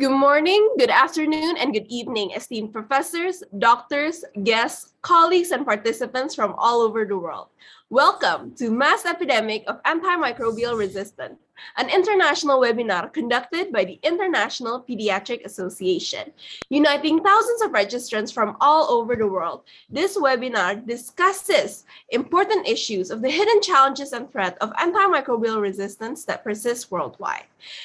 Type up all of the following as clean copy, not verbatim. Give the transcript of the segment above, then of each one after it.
Good morning, good afternoon, and good evening, esteemed professors, doctors, guests, colleagues, and participants from all over the world. Welcome to Mass Epidemic of Antimicrobial Resistance, an international webinar conducted by the International Pediatric Association, uniting thousands of registrants from all over the world. This webinar discusses important issues of the hidden challenges and threat of antimicrobial resistance that persists worldwide.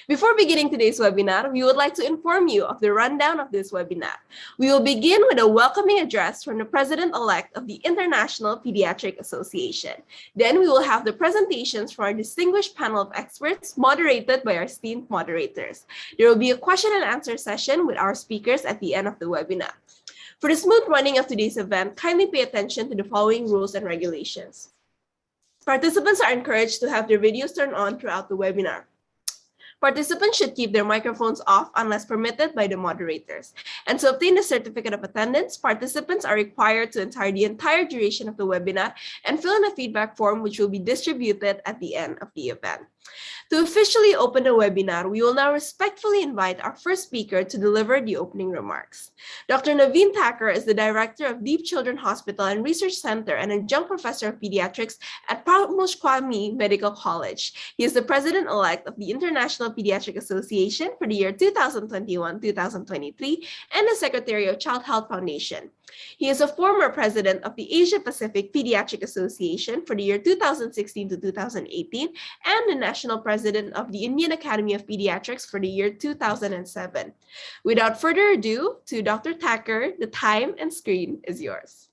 Before beginning today's webinar, we would like to inform you of the rundown of this webinar. We will begin with a welcoming address from the President-elect of the International Pediatric Association. Then we will have the presentations from our distinguished panel of experts, moderated by our esteemed moderators. There will be a question and answer session with our speakers at the end of the webinar. For the smooth running of today's event, kindly pay attention to the following rules and regulations. Participants are encouraged to have their videos turned on throughout the webinar. Participants should keep their microphones off unless permitted by the moderators. And to obtain the certificate of attendance, participants are required to enter the entire duration of the webinar and fill in a feedback form which will be distributed at the end of the event. To officially open the webinar, we will now respectfully invite our first speaker to deliver the opening remarks. Dr. Naveen Thacker is the Director of Deep Children Hospital and Research Center and Adjunct Professor of Pediatrics at Kwame Medical College. He is the President-elect of the International Pediatric Association for the year 2021-2023 and the Secretary of Child Health Foundation. He is a former president of the Asia Pacific Pediatric Association for the year 2016 to 2018 and the national president of the Indian Academy of Pediatrics for the year 2007. Without further ado, to Dr. Thacker, the time and screen is yours.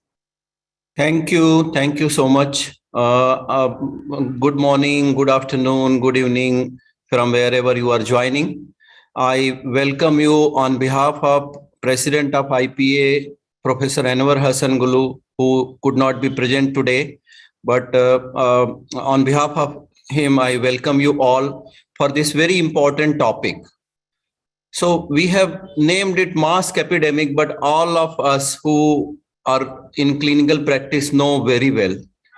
Thank you so much. Good morning, good afternoon, good evening from wherever you are joining. I welcome you on behalf of President of IPA, Professor Anwar Hassan Gulu, who could not be present today, but on behalf of him, I welcome you all for this very important topic. So we have named it mass epidemic, but all of us who are in clinical practice know very well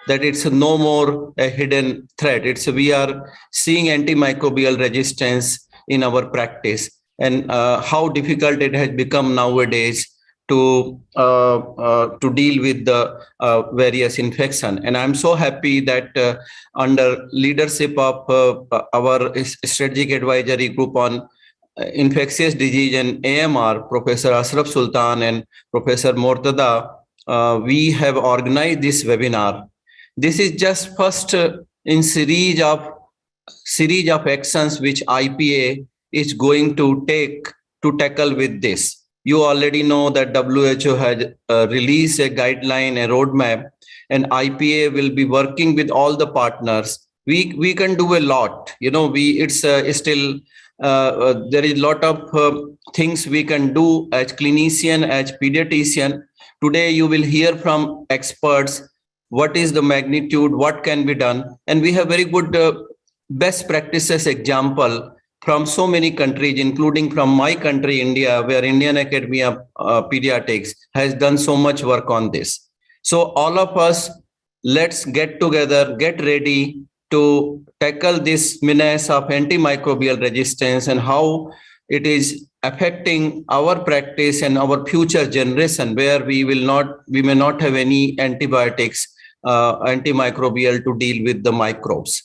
that it's no more a hidden threat. We are seeing antimicrobial resistance in our practice and how difficult it has become nowadays to deal with the various infection. And I'm so happy that under leadership of our strategic advisory group on infectious disease and AMR, Professor Ashraf Sultan and Professor Mortada, we have organized this webinar. This is just first in series of actions which IPA is going to take to tackle with this. You already know that WHO has released a guideline, a roadmap, and IPA will be working with all the partners. We can do a lot. You know, there is a lot of things we can do as clinician, as pediatrician. Today, you will hear from experts what is the magnitude, what can be done, and we have very good best practices example from so many countries, including from my country, India, where Indian Academy of Pediatrics has done so much work on this. So all of us, let's get together, get ready to tackle this menace of antimicrobial resistance and how it is affecting our practice and our future generation, where we may not have any antibiotics, antimicrobial to deal with the microbes.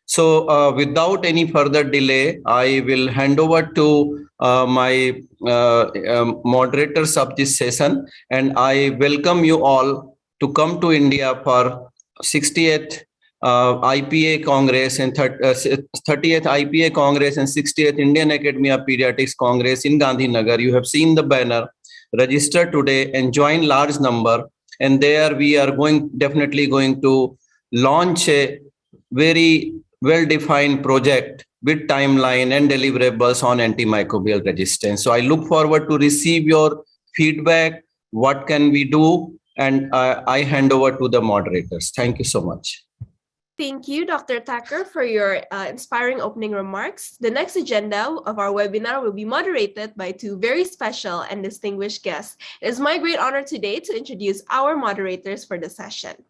So without any further delay, I will hand over to my moderators of this session, and I welcome you all to come to India for 60th IPA Congress and 30th IPA Congress and 60th Indian Academy of Pediatrics Congress in Gandhinagar. You have seen the banner. Register today and join large number. And there we are definitely going to launch a very well-defined project with timeline and deliverables on antimicrobial resistance. So I look forward to receive your feedback. What can we do? And I hand over to the moderators. Thank you so much. Thank you, Dr. Thacker, for your inspiring opening remarks. The next agenda of our webinar will be moderated by two very special and distinguished guests. It is my great honor today to introduce our moderators for the session.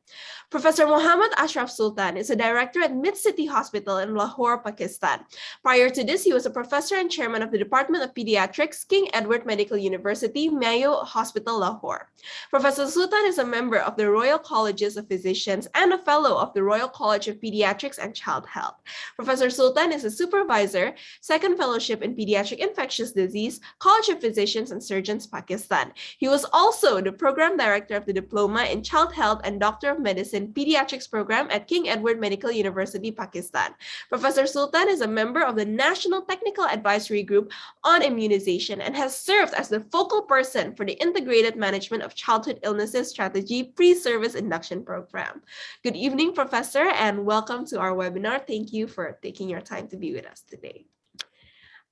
Professor Mohammad Ashraf Sultan is a director at Mid-City Hospital in Lahore, Pakistan. Prior to this, he was a professor and chairman of the Department of Pediatrics, King Edward Medical University, Mayo Hospital, Lahore. Professor Sultan is a member of the Royal Colleges of Physicians and a fellow of the Royal College of Pediatrics and Child Health. Professor Sultan is a supervisor, second fellowship in pediatric infectious disease, College of Physicians and Surgeons, Pakistan. He was also the program director of the Diploma in Child Health and Doctor of Medicine Pediatrics program at King Edward Medical University, Pakistan. Professor Sultan is a member of the National Technical Advisory Group on Immunization and has served as the focal person for the Integrated Management of Childhood Illnesses Strategy Pre-Service Induction Program. Good evening, Professor, and welcome to our webinar. Thank you for taking your time to be with us today.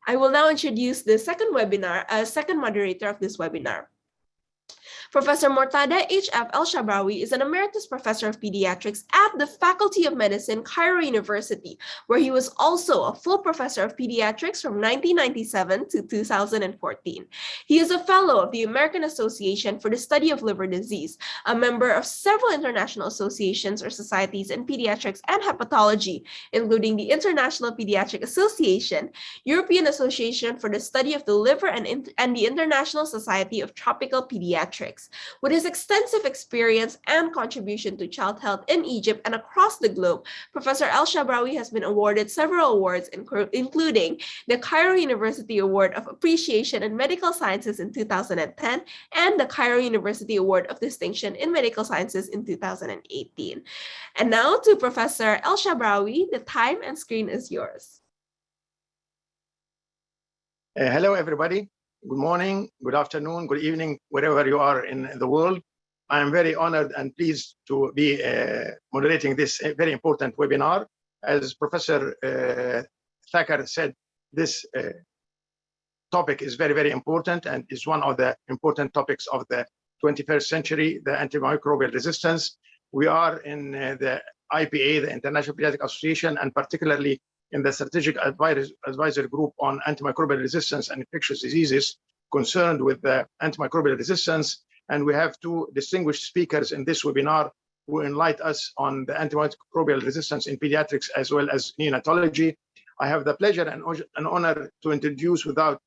I will now introduce the second moderator of this webinar. Professor Mortada H.F. El-Shabrawi is an emeritus professor of pediatrics at the Faculty of Medicine, Cairo University, where he was also a full professor of pediatrics from 1997 to 2014. He is a fellow of the American Association for the Study of Liver Disease, a member of several international associations or societies in pediatrics and hepatology, including the International Pediatric Association, European Association for the Study of the Liver, and the International Society of Tropical Pediatrics. With his extensive experience and contribution to child health in Egypt and across the globe, Professor El-Shabrawi has been awarded several awards, including the Cairo University Award of Appreciation in Medical Sciences in 2010 and the Cairo University Award of Distinction in Medical Sciences in 2018. And now to Professor El-Shabrawi, the time and screen is yours. Hello, everybody. Good morning, good afternoon, good evening, wherever you are in the world. I am very honored and pleased to be moderating this very important webinar. As Professor Thacker said, this topic is very, very important and is one of the important topics of the 21st century, the antimicrobial resistance. We are in the IPA, the International Pediatric Association, and particularly in the Strategic Advisory Group on Antimicrobial Resistance and Infectious Diseases concerned with the antimicrobial resistance. And we have two distinguished speakers in this webinar who enlighten us on the antimicrobial resistance in pediatrics as well as neonatology. I have the pleasure and honor to introduce without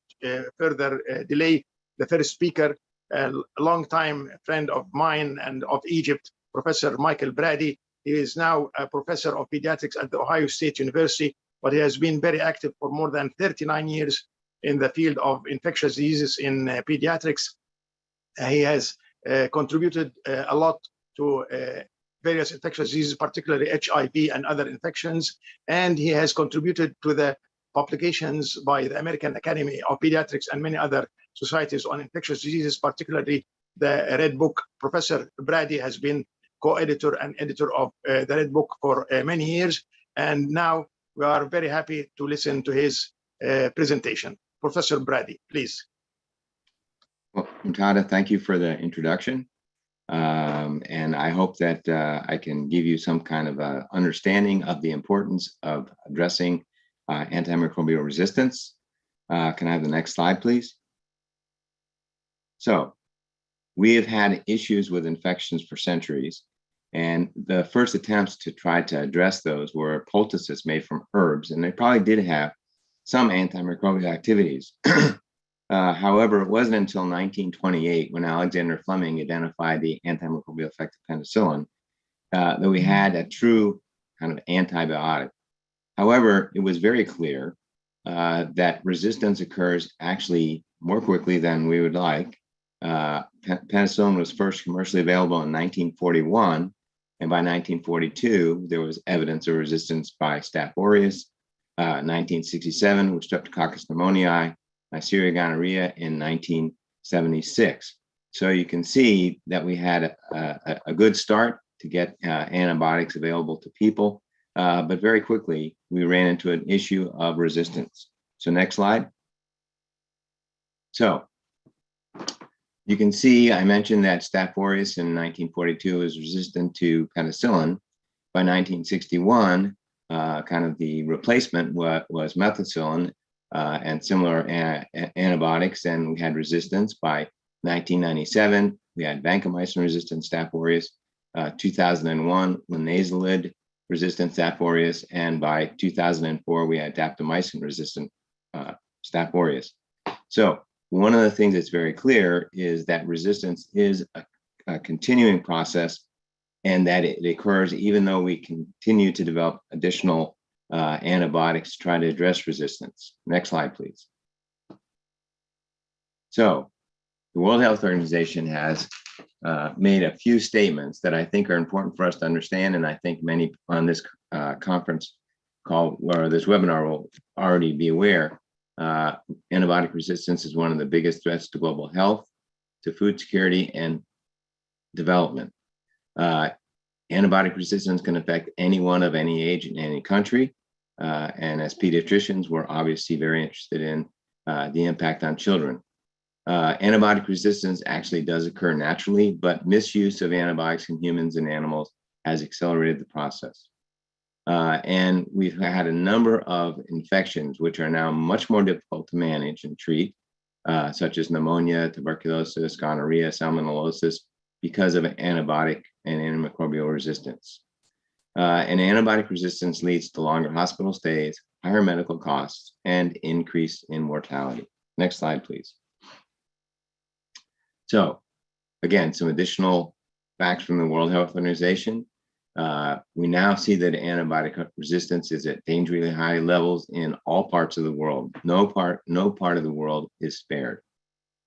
further delay the first speaker, a longtime friend of mine and of Egypt, Professor Michael Brady. He is now a professor of pediatrics at the Ohio State University, but he has been very active for more than 39 years in the field of infectious diseases in pediatrics. He has contributed a lot to various infectious diseases, particularly HIV and other infections, and he has contributed to the publications by the American Academy of Pediatrics and many other societies on infectious diseases, particularly the Red Book. Professor Brady has been co-editor and editor of the Red Book for many years, and now we are very happy to listen to his presentation. Professor Brady, please. Well, Mortada, thank you for the introduction. And I hope that I can give you some kind of understanding of the importance of addressing antimicrobial resistance. Can I have the next slide, please? So we have had issues with infections for centuries. And the first attempts to try to address those were poultices made from herbs, and they probably did have some antimicrobial activities. However, it wasn't until 1928 when Alexander Fleming identified the antimicrobial effect of penicillin that we had a true kind of antibiotic. However, it was very clear that resistance occurs actually more quickly than we would like. Penicillin was first commercially available in 1941. And by 1942, there was evidence of resistance by Staph aureus. 1967 with Streptococcus pneumoniae, Neisseria gonorrhea in 1976. So you can see that we had a good start to get antibiotics available to people, but very quickly we ran into an issue of resistance. So next slide. So you can see I mentioned that Staph aureus in 1942 was resistant to penicillin. By 1961, kind of the replacement was methicillin and similar antibiotics, and we had resistance. By 1997, we had vancomycin-resistant Staph aureus. 2001, linezolid resistant Staph aureus, and by 2004, we had daptomycin resistant Staph aureus. So one of the things that's very clear is that resistance is a continuing process, and that it occurs even though we continue to develop additional antibiotics to try to address resistance. Next slide, please. So the World Health Organization has made a few statements that I think are important for us to understand, and I think many on this conference call or this webinar will already be aware. Antibiotic resistance is one of the biggest threats to global health, to food security, and development. Antibiotic resistance can affect anyone of any age in any country. And as pediatricians, we're obviously very interested in the impact on children. Antibiotic resistance actually does occur naturally, but misuse of antibiotics in humans and animals has accelerated the process. And we've had a number of infections which are now much more difficult to manage and treat, such as pneumonia, tuberculosis, gonorrhea, salmonellosis, because of antibiotic and antimicrobial resistance. And antibiotic resistance leads to longer hospital stays, higher medical costs, and increase in mortality. Next slide, please. So again, some additional facts from the World Health Organization. We now see that antibiotic resistance is at dangerously high levels in all parts of the world. No part of the world is spared.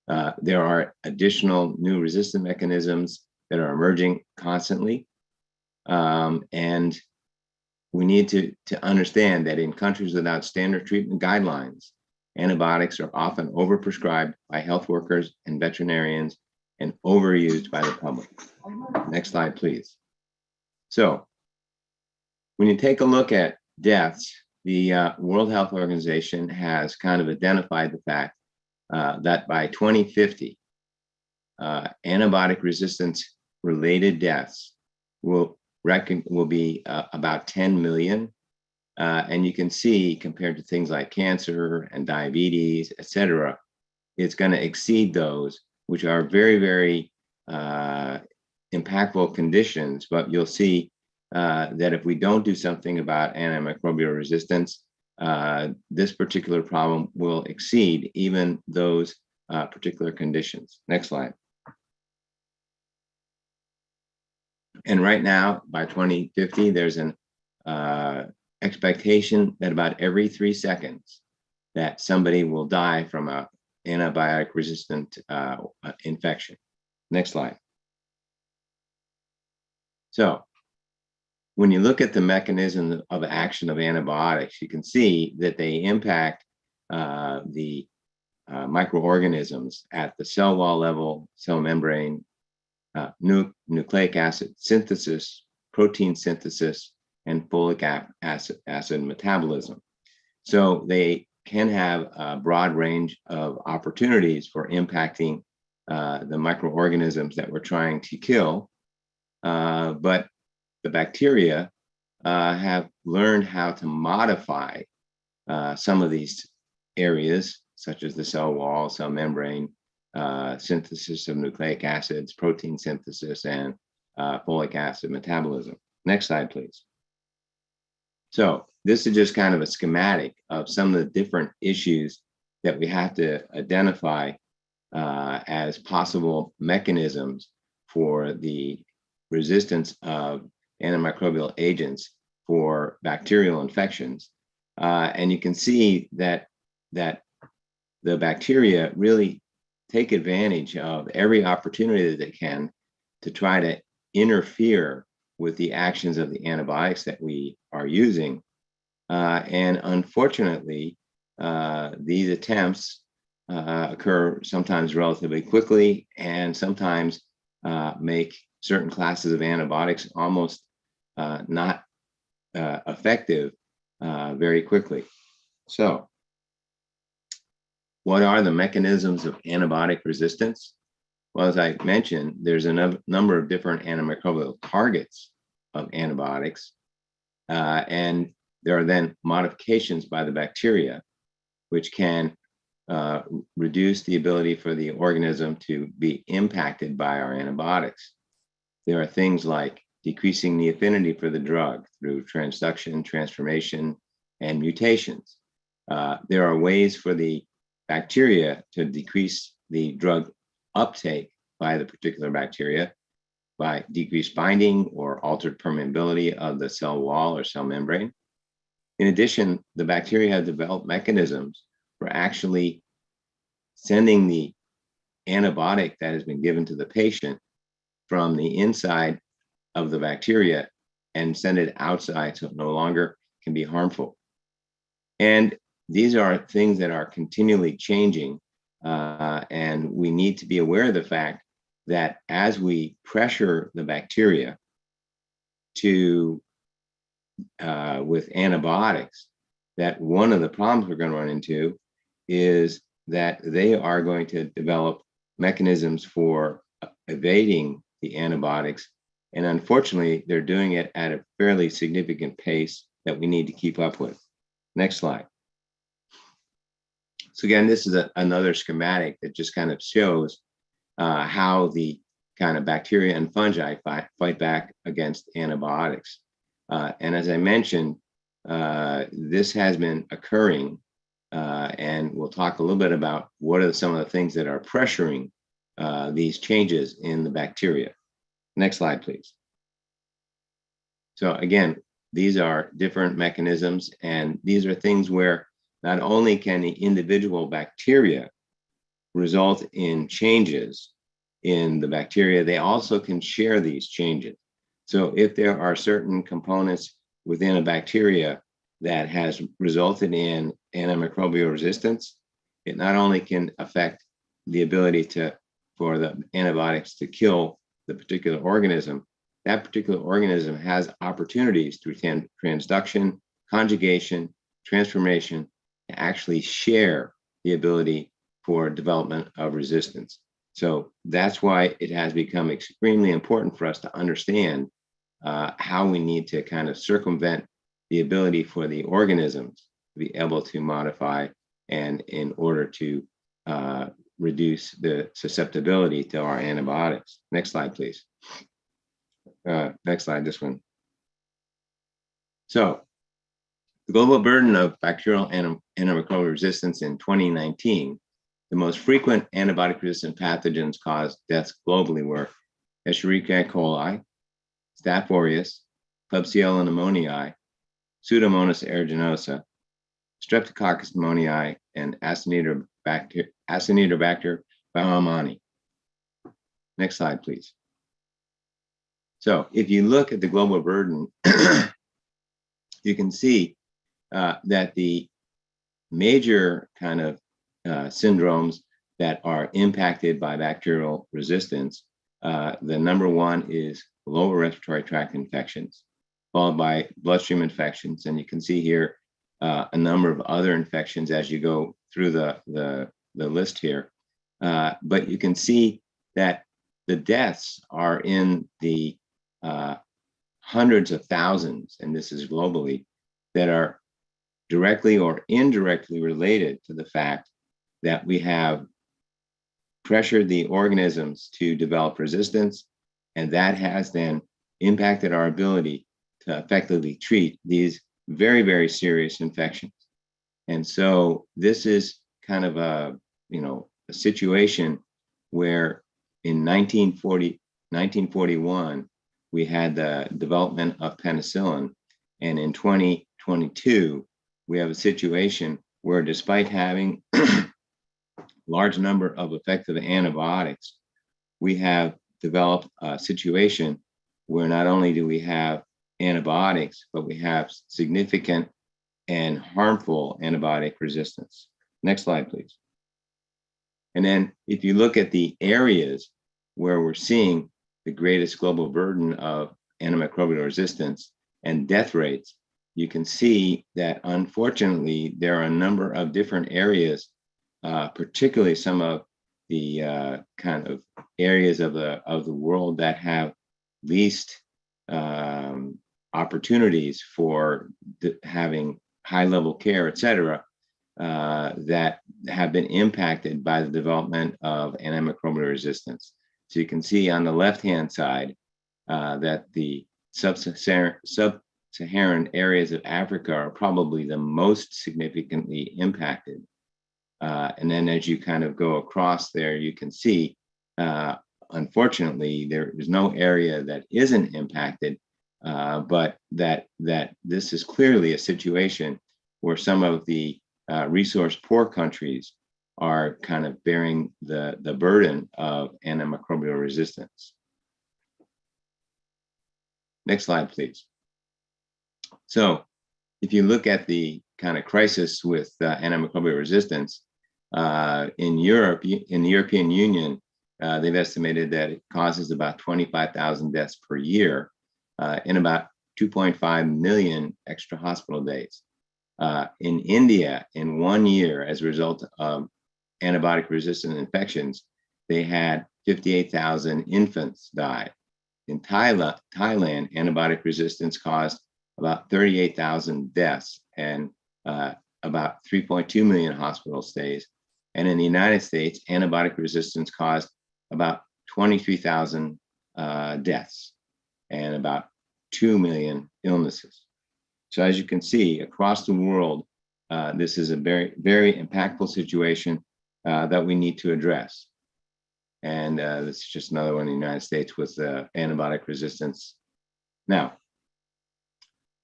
There are additional new resistant mechanisms that are emerging constantly. And we need to understand that in countries without standard treatment guidelines, antibiotics are often overprescribed by health workers and veterinarians and overused by the public. Next slide, please. So when you take a look at deaths, the World Health Organization has kind of identified the fact that by 2050, antibiotic resistance related deaths will be about 10 million. And you can see, compared to things like cancer and diabetes, et cetera, it's going to exceed those, which are very, very impactful conditions. But you'll see that if we don't do something about antimicrobial resistance, this particular problem will exceed even those particular conditions. Next slide. And right now, by 2050, there's an expectation that about every 3 seconds that somebody will die from an antibiotic resistant infection. Next slide. So when you look at the mechanism of action of antibiotics, you can see that they impact the microorganisms at the cell wall level, cell membrane, nucleic acid synthesis, protein synthesis, and folic acid metabolism. So they can have a broad range of opportunities for impacting the microorganisms that we're trying to kill. But the bacteria have learned how to modify some of these areas, such as the cell wall, cell membrane, synthesis of nucleic acids, protein synthesis, and folic acid metabolism. Next slide, please. So this is just kind of a schematic of some of the different issues that we have to identify as possible mechanisms for the resistance of antimicrobial agents for bacterial infections. And you can see that the bacteria really take advantage of every opportunity that they can to try to interfere with the actions of the antibiotics that we are using. And unfortunately, these attempts occur sometimes relatively quickly and sometimes make certain classes of antibiotics almost not effective very quickly. So what are the mechanisms of antibiotic resistance? Well, as I mentioned, there's a number of different antimicrobial targets of antibiotics. And there are then modifications by the bacteria, which can reduce the ability for the organism to be impacted by our antibiotics. There are things like decreasing the affinity for the drug through transduction, transformation, and mutations. There are ways for the bacteria to decrease the drug uptake by the particular bacteria by decreased binding or altered permeability of the cell wall or cell membrane. In addition, the bacteria have developed mechanisms for actually sending the antibiotic that has been given to the patient from the inside of the bacteria and send it outside so it no longer can be harmful. And these are things that are continually changing, and we need to be aware of the fact that as we pressure the bacteria to with antibiotics, that one of the problems we're going to run into is that they are going to develop mechanisms for evading the antibiotics. And unfortunately, they're doing it at a fairly significant pace that we need to keep up with. Next slide. So again, this is another schematic that just kind of shows how the kind of bacteria and fungi fight back against antibiotics. And as I mentioned, this has been occurring, and we'll talk a little bit about what are some of the things that are pressuring these changes in the bacteria. Next slide, please. So again, these are different mechanisms, and these are things where not only can the individual bacteria result in changes in the bacteria, they also can share these changes. So if there are certain components within a bacteria that has resulted in antimicrobial resistance, it not only can affect the ability for the antibiotics to kill the particular organism, that particular organism has opportunities through transduction, conjugation, transformation to actually share the ability for development of resistance. So that's why it has become extremely important for us to understand how we need to kind of circumvent the ability for the organisms to be able to modify, and in order to reduce the susceptibility to our antibiotics. Next slide, please. Next slide, this one. So the global burden of bacterial antimicrobial resistance in 2019, the most frequent antibiotic-resistant pathogens caused deaths globally were Escherichia coli, Staph aureus, Klebsiella pneumoniae, Pseudomonas aeruginosa, Streptococcus pneumoniae, and Acinetobacter baumannii. Next slide, please. So if you look at the global burden, you can see that the major kind of syndromes that are impacted by bacterial resistance, the number one is lower respiratory tract infections, followed by bloodstream infections. And you can see here a number of other infections as you go through the list here. But you can see that the deaths are in the hundreds of thousands, and this is globally, that are directly or indirectly related to the fact that we have pressured the organisms to develop resistance, and that has then impacted our ability to effectively treat these very, very serious infections. And so this is kind of a situation where in 1941, we had the development of penicillin. And in 2022, we have a situation where despite having large number of effective antibiotics, we have developed a situation where not only do we have antibiotics, but we have significant and harmful antibiotic resistance. Next slide, please. And then if you look at the areas where we're seeing the greatest global burden of antimicrobial resistance and death rates, you can see that unfortunately there are a number of different areas, particularly some of the kind of areas of the world that have least opportunities for having high-level care, et cetera, that have been impacted by the development of antimicrobial resistance. So you can see on the left-hand side that the sub-Saharan areas of Africa are probably the most significantly impacted. And then as you kind of go across there, you can see, unfortunately, there is no area that isn't impacted, but that this is clearly a situation where some of the resource poor countries are kind of bearing the burden of antimicrobial resistance. Next slide, please. So if you look at the kind of crisis with antimicrobial resistance, in Europe, in the European Union, they've estimated that it causes about 25,000 deaths per year and about 2.5 million extra hospital days. In India, in 1 year, as a result of antibiotic-resistant infections, they had 58,000 infants die. In Thailand, antibiotic resistance caused about 38,000 deaths and about 3.2 million hospital stays. And in the United States, antibiotic resistance caused about 23,000 deaths and about 2 million illnesses. So as you can see, across the world, this is a very, very impactful situation that we need to address. And this is just another one in the United States with antibiotic resistance. Now,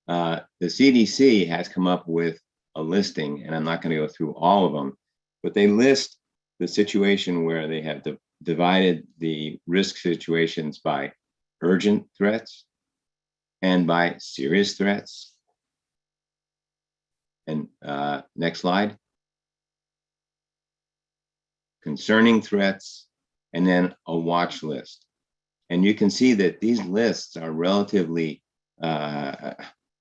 the CDC has come up with a listing, and I'm not going to go through all of them, but they list the situation where they have divided the risk situations by urgent threats and by serious threats. And next slide. Concerning threats, and then a watch list. And you can see that these lists are relatively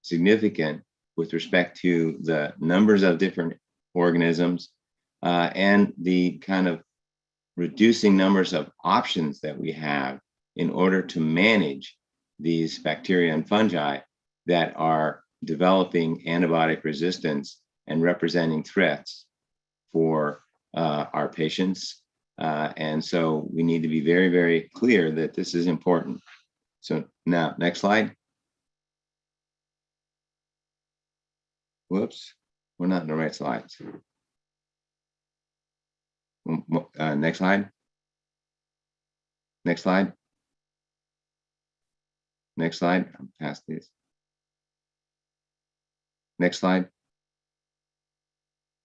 significant with respect to the numbers of different organisms and the kind of reducing numbers of options that we have in order to manage these bacteria and fungi that are developing antibiotic resistance and representing threats for our patients. And so we need to be very, very clear that this is important. So now, next slide. Whoops, we're not in the right slides. Next slide. Next slide. Next slide. I'm past these. Next slide.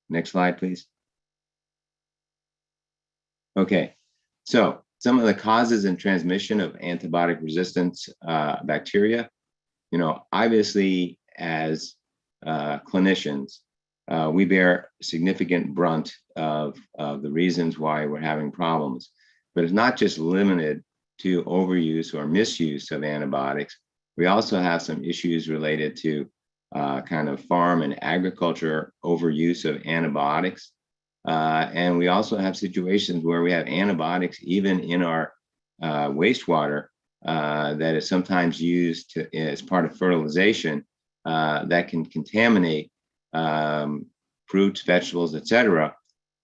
Next slide, please. Okay, so some of the causes and transmission of antibiotic resistance bacteria, you know, obviously as clinicians, we bear significant brunt of the reasons why we're having problems, but it's not just limited to overuse or misuse of antibiotics. We also have some issues related to kind of farm and agriculture overuse of antibiotics. And we also have situations where we have antibiotics even in our wastewater that is sometimes used as part of fertilization that can contaminate fruits, vegetables, etc.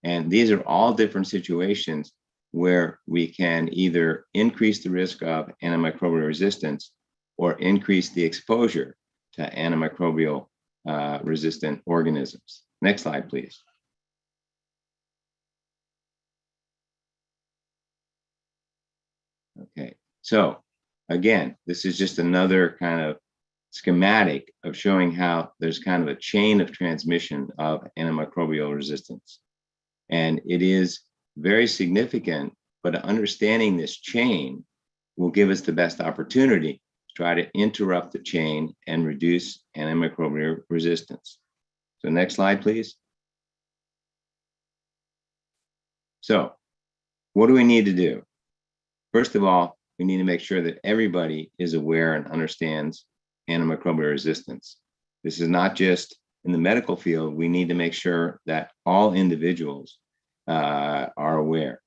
And these are all different situations where we can either increase the risk of antimicrobial resistance or increase the exposure to antimicrobial resistant organisms. Next slide, please. Okay, so again, this is just another kind of schematic of showing how there's kind of a chain of transmission of antimicrobial resistance. And it is very significant, but understanding this chain will give us the best opportunity to try to interrupt the chain and reduce antimicrobial resistance. So next slide, please. So what do we need to do? First of all, we need to make sure that everybody is aware and understands antimicrobial resistance. This is not just in the medical field. We need to make sure that all individuals are aware.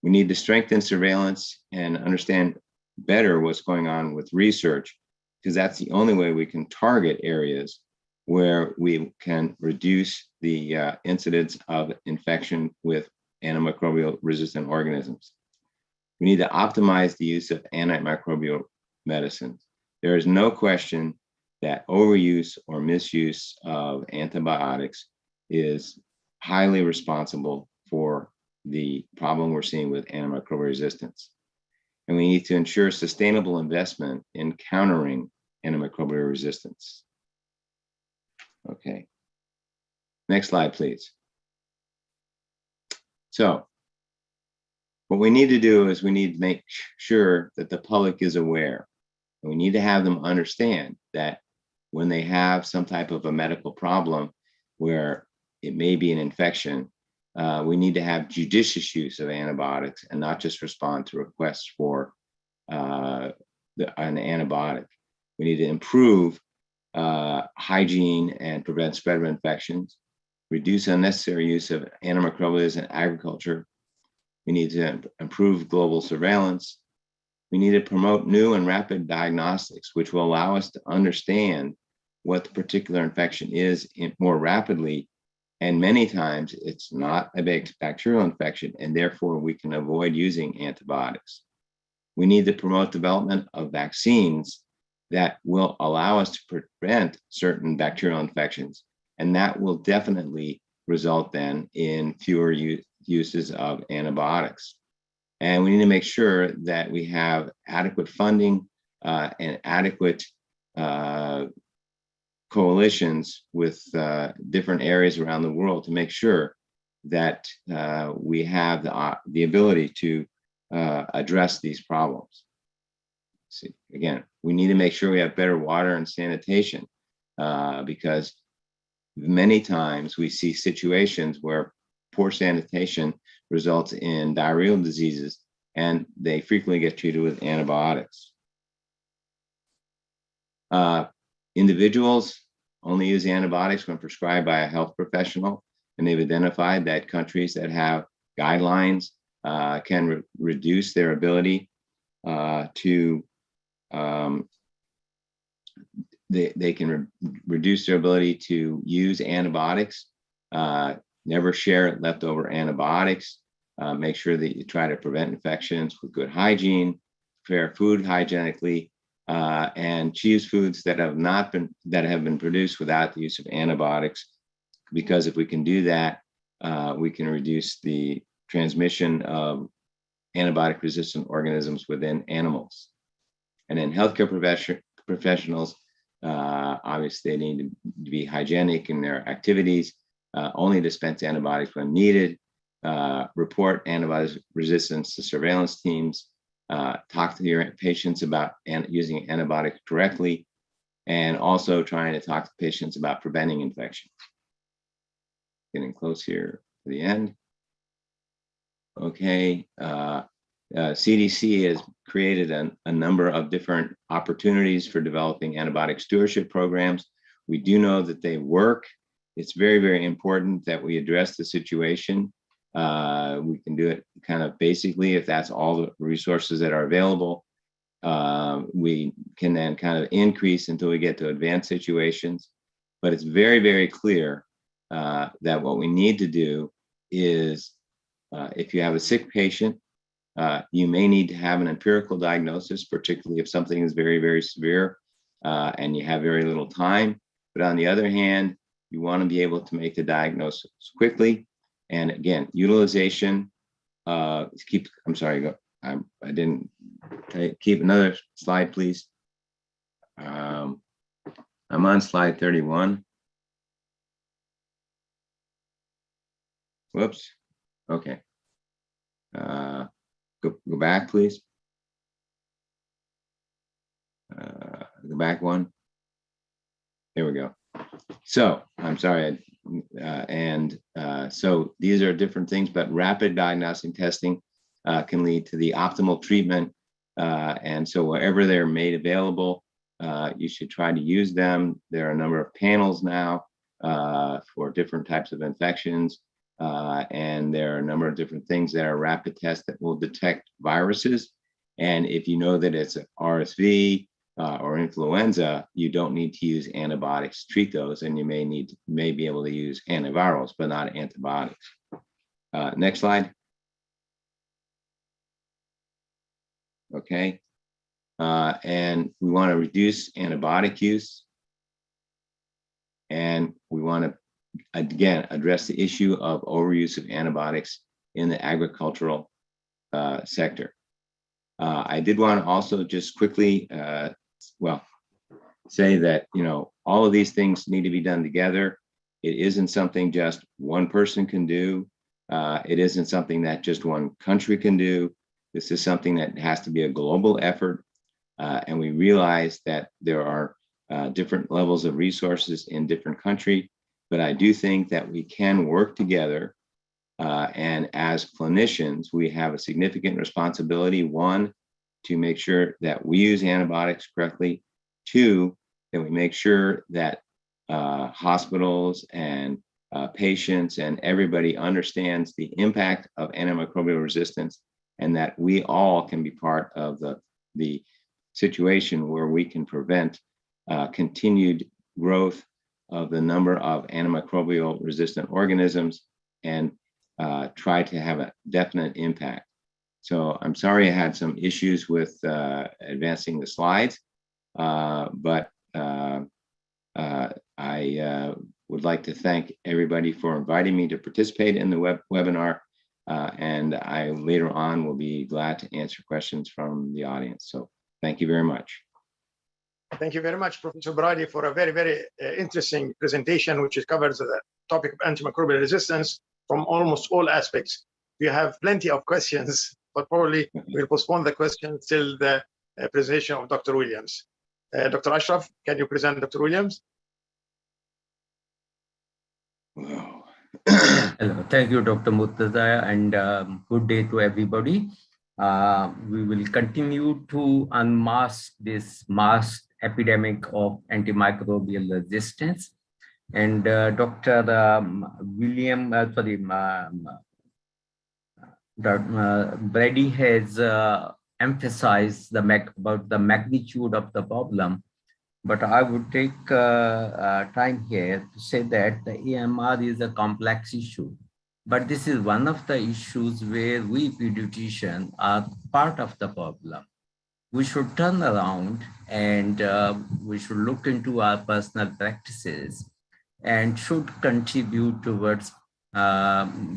We need to strengthen surveillance and understand better what's going on with research, because that's the only way we can target areas where we can reduce the incidence of infection with antimicrobial resistant organisms. We need to optimize the use of antimicrobial medicines. There is no question that overuse or misuse of antibiotics is highly responsible for the problem we're seeing with antimicrobial resistance. And we need to ensure sustainable investment in countering antimicrobial resistance. Okay. Next slide, please. So what we need to do is we need to make sure that the public is aware. And we need to have them understand that when they have some type of a medical problem where it may be an infection, we need to have judicious use of antibiotics and not just respond to requests for an antibiotic. We need to improve hygiene and prevent spread of infections, reduce unnecessary use of antimicrobials in agriculture. We need to improve global surveillance. We need to promote new and rapid diagnostics, which will allow us to understand what the particular infection is more rapidly. And many times it's not a bacterial infection, and therefore we can avoid using antibiotics. We need to promote development of vaccines that will allow us to prevent certain bacterial infections. And that will definitely result then in fewer uses of antibiotics. And we need to make sure that we have adequate funding and adequate coalitions with different areas around the world to make sure that we have the ability to address these problems. See, again, we need to make sure we have better water and sanitation because many times we see situations where poor sanitation results in diarrheal diseases, and they frequently get treated with antibiotics. Individuals only use antibiotics when prescribed by a health professional, and they've identified that countries that have guidelines can reduce their ability to they can reduce their ability to use antibiotics. Never share leftover antibiotics. Make sure that you try to prevent infections with good hygiene, prepare food hygienically, and choose foods that have been produced without the use of antibiotics. Because if we can do that, we can reduce the transmission of antibiotic-resistant organisms within animals. And then healthcare professionals, obviously, they need to be hygienic in their activities. Only dispense antibiotics when needed, report antibiotic resistance to surveillance teams, talk to your patients about using antibiotics correctly, and also trying to talk to patients about preventing infection. Getting close here to the end. Okay, CDC has created a number of different opportunities for developing antibiotic stewardship programs. We do know that they work. It's very, very important that we address the situation. We can do it kind of basically if that's all the resources that are available. We can then kind of increase until we get to advanced situations. But it's very, very clear that what we need to do is if you have a sick patient, you may need to have an empirical diagnosis, particularly if something is very, very severe and you have very little time. But on the other hand, you want to be able to make the diagnosis quickly. And again, utilization, I'm sorry, I didn't keep another slide, please. I'm on slide 31. Whoops. Okay. Go back, please. The back one. There we go. So I'm sorry. So these are different things, but rapid diagnostic testing can lead to the optimal treatment. And so wherever they're made available, you should try to use them. There are a number of panels now for different types of infections. And there are a number of different things that are rapid tests that will detect viruses. And if you know that it's RSV or influenza, you don't need to use antibiotics to treat those, and you may be able to use antivirals, but not antibiotics. Next slide. Okay. And we want to reduce antibiotic use. And we want to, again, address the issue of overuse of antibiotics in the agricultural sector. I did want to also just quickly, say that, all of these things need to be done together. It isn't something just one person can do. It isn't something that just one country can do. This is something that has to be a global effort. And we realize that there are different levels of resources in different countries, but I do think that we can work together. And as clinicians, we have a significant responsibility. One, to make sure that we use antibiotics correctly. Two, that we make sure that hospitals and patients and everybody understands the impact of antimicrobial resistance, and that we all can be part of the situation where we can prevent continued growth of the number of antimicrobial resistant organisms and try to have a definite impact. So I'm sorry I had some issues with advancing the slides, but I would like to thank everybody for inviting me to participate in the webinar, and I later on will be glad to answer questions from the audience. So thank you very much. Thank you very much, Professor Brady, for a very, very interesting presentation, which covers the topic of antimicrobial resistance from almost all aspects. We have plenty of questions, but probably we'll postpone the questions till the presentation of Dr. Williams. Dr. Ashraf, can you present Dr. Williams? Hello, thank you, Dr. Mortada, and good day to everybody. We will continue to unmask this masked epidemic of antimicrobial resistance. And Dr. Brady has emphasized about the magnitude of the problem, but I would take time here to say that the AMR is a complex issue, but this is one of the issues where we pediatricians are part of the problem. We should turn around and we should look into our personal practices and should contribute towards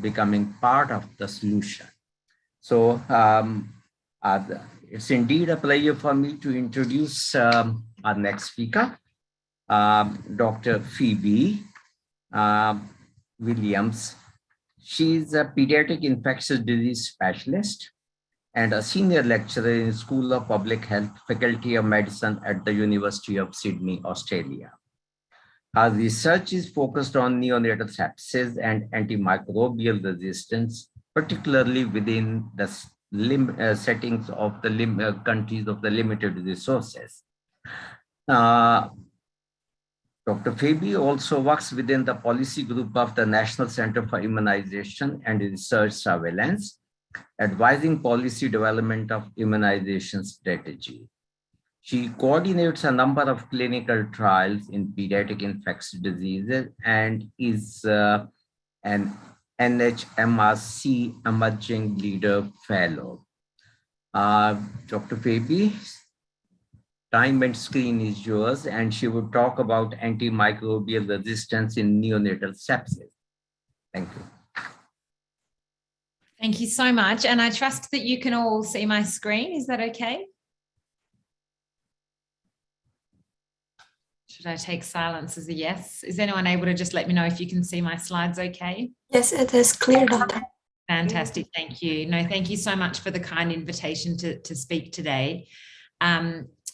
becoming part of the solution. So it's indeed a pleasure for me to introduce our next speaker, Dr. Phoebe Williams. She's a pediatric infectious disease specialist and a senior lecturer in School of Public Health, Faculty of Medicine at the University of Sydney, Australia. Her research is focused on neonatal sepsis and antimicrobial resistance, particularly within the settings of the countries of the limited resources. Dr. Phoebe also works within the policy group of the National Center for Immunization and Research Surveillance, advising policy development of immunization strategy. She coordinates a number of clinical trials in pediatric infectious diseases and is an NHMRC Emerging Leader Fellow. Dr. Phoebe, time and screen is yours, and she will talk about antimicrobial resistance in neonatal sepsis. Thank you. Thank you so much. And I trust that you can all see my screen. Is that okay? Should I take silence as a yes? Is anyone able to just let me know if you can see my slides okay? Yes, it is clear, Doctor. Fantastic, thank you. No, thank you so much for the kind invitation to speak today.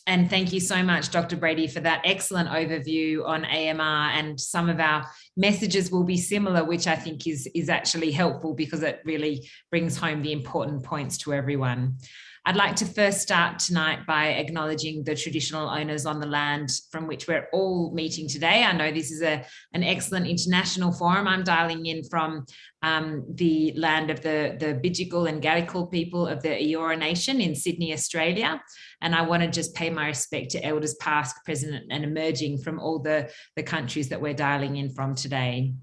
And thank you so much, Dr. Brady, for that excellent overview on AMR, and some of our messages will be similar, which I think is actually helpful because it really brings home the important points to everyone. I'd like to first start tonight by acknowledging the traditional owners on the land from which we're all meeting today. I know this is an excellent international forum. I'm dialing in from the land of the Bidjigal and Gadigal people of the Eora Nation in Sydney, Australia. And I want to just pay my respect to elders past, present, and emerging from all the countries that we're dialing in from today.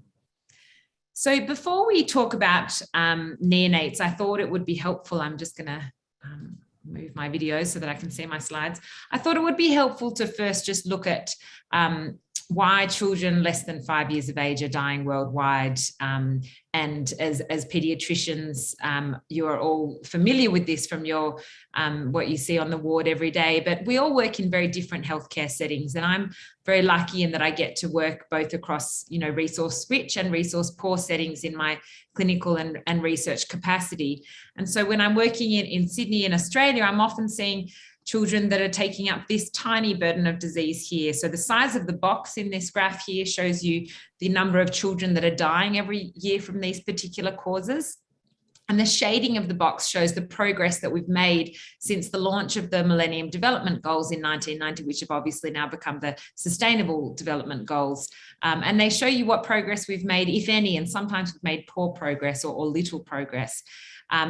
So before we talk about neonates, I thought it would be helpful. I'm just going to move my video so that I can see my slides. I thought it would be helpful to first just look at why children less than 5 years of age are dying worldwide. And as pediatricians, you're all familiar with this from your what you see on the ward every day, but we all work in very different healthcare settings. And I'm very lucky in that I get to work both across, resource rich and resource poor settings in my clinical and research capacity. And so when I'm working in Sydney in Australia, I'm often seeing children that are taking up this tiny burden of disease here. So the size of the box in this graph here shows you the number of children that are dying every year from these particular causes. And the shading of the box shows the progress that we've made since the launch of the Millennium Development Goals in 1990, which have obviously now become the Sustainable Development Goals. And they show you what progress we've made, if any, and sometimes we've made poor progress or little progress.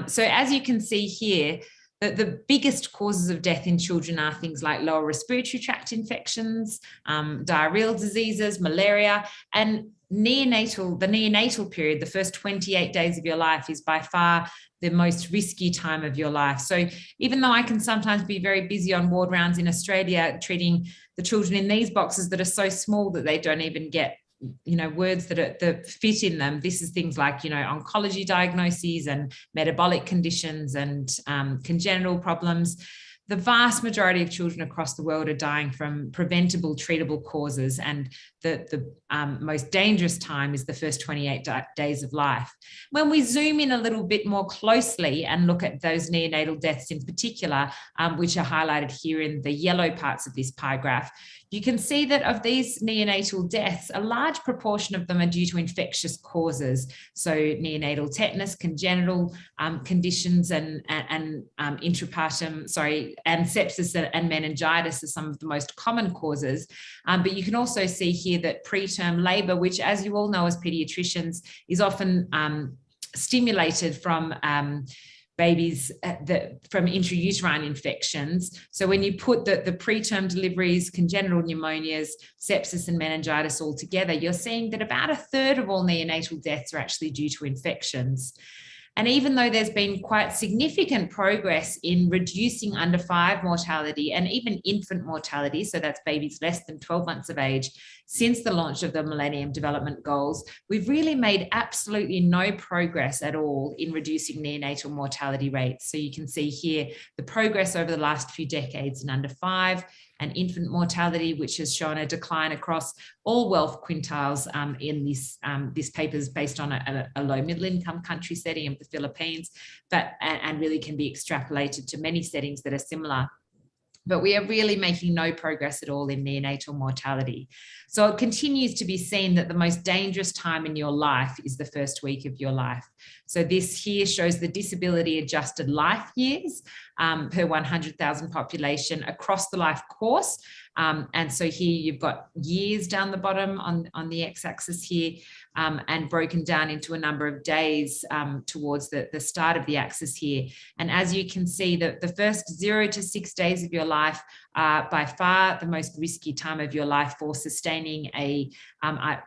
So as you can see here, the biggest causes of death in children are things like lower respiratory tract infections, diarrheal diseases, malaria, and the neonatal period, the first 28 days of your life, is by far the most risky time of your life. So even though I can sometimes be very busy on ward rounds in Australia, treating the children in these boxes that are so small that they don't even get words that fit in them. This is things like, oncology diagnoses and metabolic conditions and congenital problems. The vast majority of children across the world are dying from preventable, treatable causes, and the most dangerous time is the first 28 days of life. When we zoom in a little bit more closely and look at those neonatal deaths in particular, which are highlighted here in the yellow parts of this pie graph, you can see that of these neonatal deaths, a large proportion of them are due to infectious causes. So neonatal tetanus, congenital conditions, and intrapartum, and sepsis and meningitis are some of the most common causes. But you can also see here that preterm labor, which, as you all know as pediatricians, is often stimulated from babies from intrauterine infections. So when you put the preterm deliveries, congenital pneumonias, sepsis and meningitis all together, you're seeing that about a third of all neonatal deaths are actually due to infections. And even though there's been quite significant progress in reducing under 5 mortality and even infant mortality, so that's babies less than 12 months of age, since the launch of the Millennium Development Goals, we've really made absolutely no progress at all in reducing neonatal mortality rates. So you can see here the progress over the last few decades in under 5, and infant mortality, which has shown a decline across all wealth quintiles in this paper is based on a low middle income country setting of the Philippines, and really can be extrapolated to many settings that are similar. But we are really making no progress at all in neonatal mortality. So it continues to be seen that the most dangerous time in your life is the first week of your life. So this here shows the disability adjusted life years per 100,000 population across the life course. And so here you've got years down the bottom on the x-axis here, and broken down into a number of days towards the start of the axis here. And as you can see, the first 0 to 6 days of your life are by far the most risky time of your life for sustaining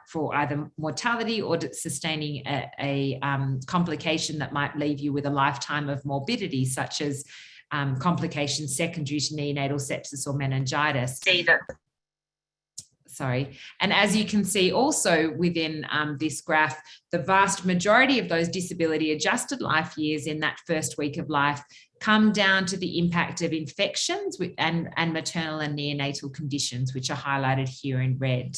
for either mortality or sustaining a complication that might leave you with a lifetime of morbidity, such as complications secondary to neonatal sepsis or meningitis. And as you can see also within this graph, the vast majority of those disability adjusted life years in that first week of life come down to the impact of infections and maternal and neonatal conditions, which are highlighted here in red.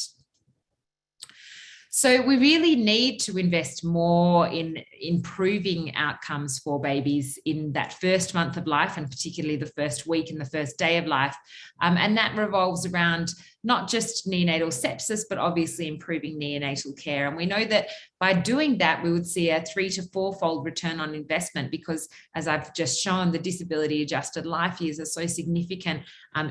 So we really need to invest more in improving outcomes for babies in that first month of life, and particularly the first week and the first day of life. And that revolves around not just neonatal sepsis, but obviously improving neonatal care. And we know that by doing that, we would see a 3- to 4-fold return on investment, because as I've just shown, the disability adjusted life years are so significant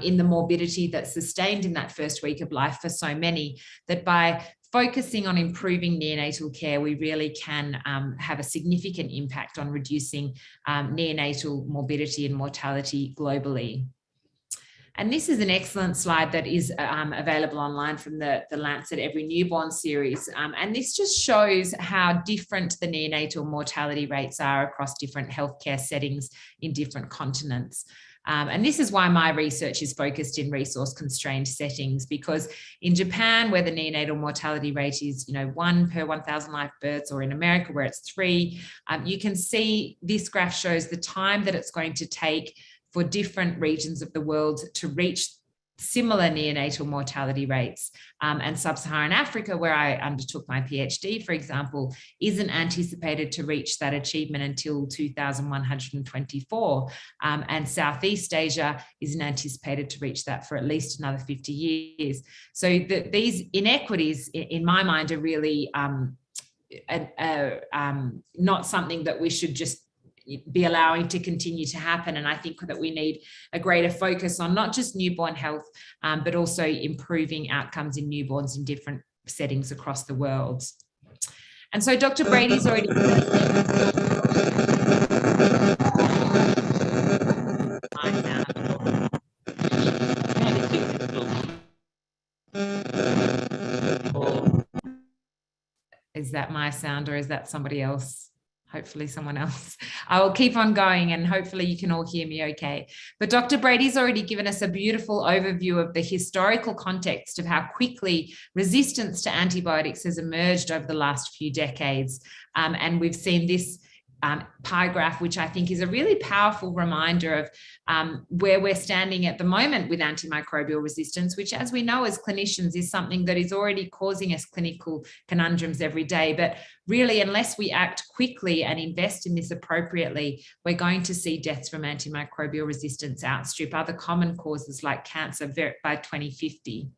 in the morbidity that's sustained in that first week of life for so many, that by focusing on improving neonatal care, we really can have a significant impact on reducing neonatal morbidity and mortality globally. And this is an excellent slide that is available online from the Lancet Every Newborn series. And this just shows how different the neonatal mortality rates are across different healthcare settings in different continents. And this is why my research is focused in resource-constrained settings, because in Japan, where the neonatal mortality rate is 1 per 1,000 live births, or in America where it's 3, you can see this graph shows the time that it's going to take for different regions of the world to reach similar neonatal mortality rates. And sub-Saharan Africa, where I undertook my PhD, for example, isn't anticipated to reach that achievement until 2124. And Southeast Asia isn't anticipated to reach that for at least another 50 years. So these inequities, in my mind, are really not something that we should just be allowing to continue to happen. And I think that we need a greater focus on not just newborn health, but also improving outcomes in newborns in different settings across the world. And so Dr. Brady's already Is that my sound, or is that somebody else? Hopefully someone else. I will keep on going and hopefully you can all hear me okay. But Dr. Brady's already given us a beautiful overview of the historical context of how quickly resistance to antibiotics has emerged over the last few decades. And we've seen this pie graph, which I think is a really powerful reminder of where we're standing at the moment with antimicrobial resistance, which, as we know as clinicians, is something that is already causing us clinical conundrums every day. But really, unless we act quickly and invest in this appropriately, we're going to see deaths from antimicrobial resistance outstrip other common causes like cancer by 2050.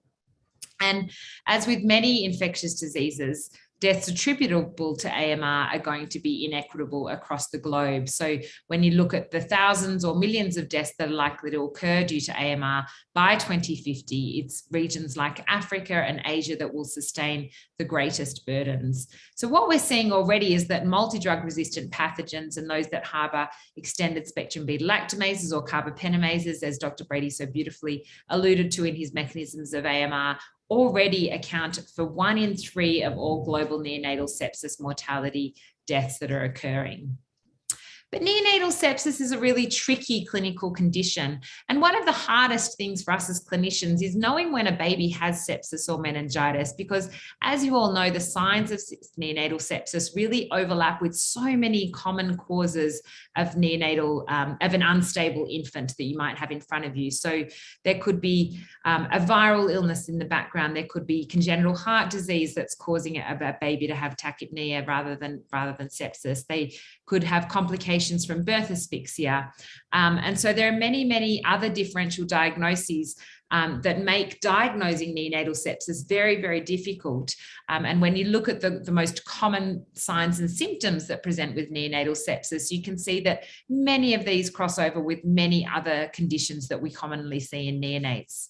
And as with many infectious diseases, deaths attributable to AMR are going to be inequitable across the globe. So when you look at the thousands or millions of deaths that are likely to occur due to AMR by 2050, it's regions like Africa and Asia that will sustain the greatest burdens. So what we're seeing already is that multi-drug resistant pathogens and those that harbour extended spectrum beta-lactamases or carbapenemases, as Dr. Brady so beautifully alluded to in his mechanisms of AMR, already account for 1 in 3 of all global neonatal sepsis mortality deaths that are occurring. But neonatal sepsis is a really tricky clinical condition. And one of the hardest things for us as clinicians is knowing when a baby has sepsis or meningitis, because as you all know, the signs of neonatal sepsis really overlap with so many common causes of neonatal, of an unstable infant that you might have in front of you. So there could be a viral illness in the background. There could be congenital heart disease that's causing a baby to have tachypnea rather than sepsis. They could have complications from birth asphyxia. And so there are many, many other differential diagnoses that make diagnosing neonatal sepsis very, very difficult. And when you look at the most common signs and symptoms that present with neonatal sepsis, you can see that many of these cross over with many other conditions that we commonly see in neonates.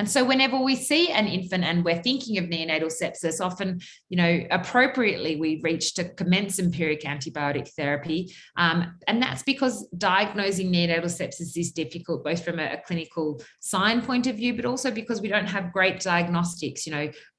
And so whenever we see an infant and we're thinking of neonatal sepsis, often, appropriately we reach to commence empiric antibiotic therapy. And that's because diagnosing neonatal sepsis is difficult, both from a clinical sign point of view, but also because we don't have great diagnostics.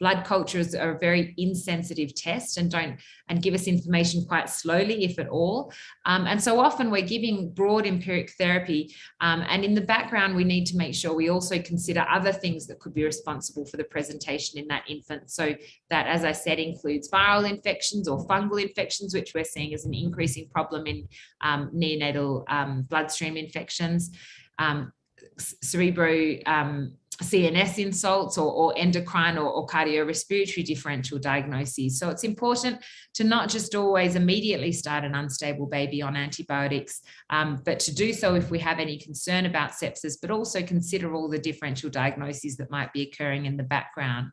Blood cultures are a very insensitive test and give us information quite slowly, if at all. And so often we're giving broad empiric therapy. And in the background, we need to make sure we also consider other things that could be responsible for the presentation in that infant. So that, as I said, includes viral infections or fungal infections, which we're seeing as an increasing problem in neonatal bloodstream infections, CNS insults or endocrine or cardiorespiratory differential diagnoses. So it's important to not just always immediately start an unstable baby on antibiotics, but to do so if we have any concern about sepsis, but also consider all the differential diagnoses that might be occurring in the background.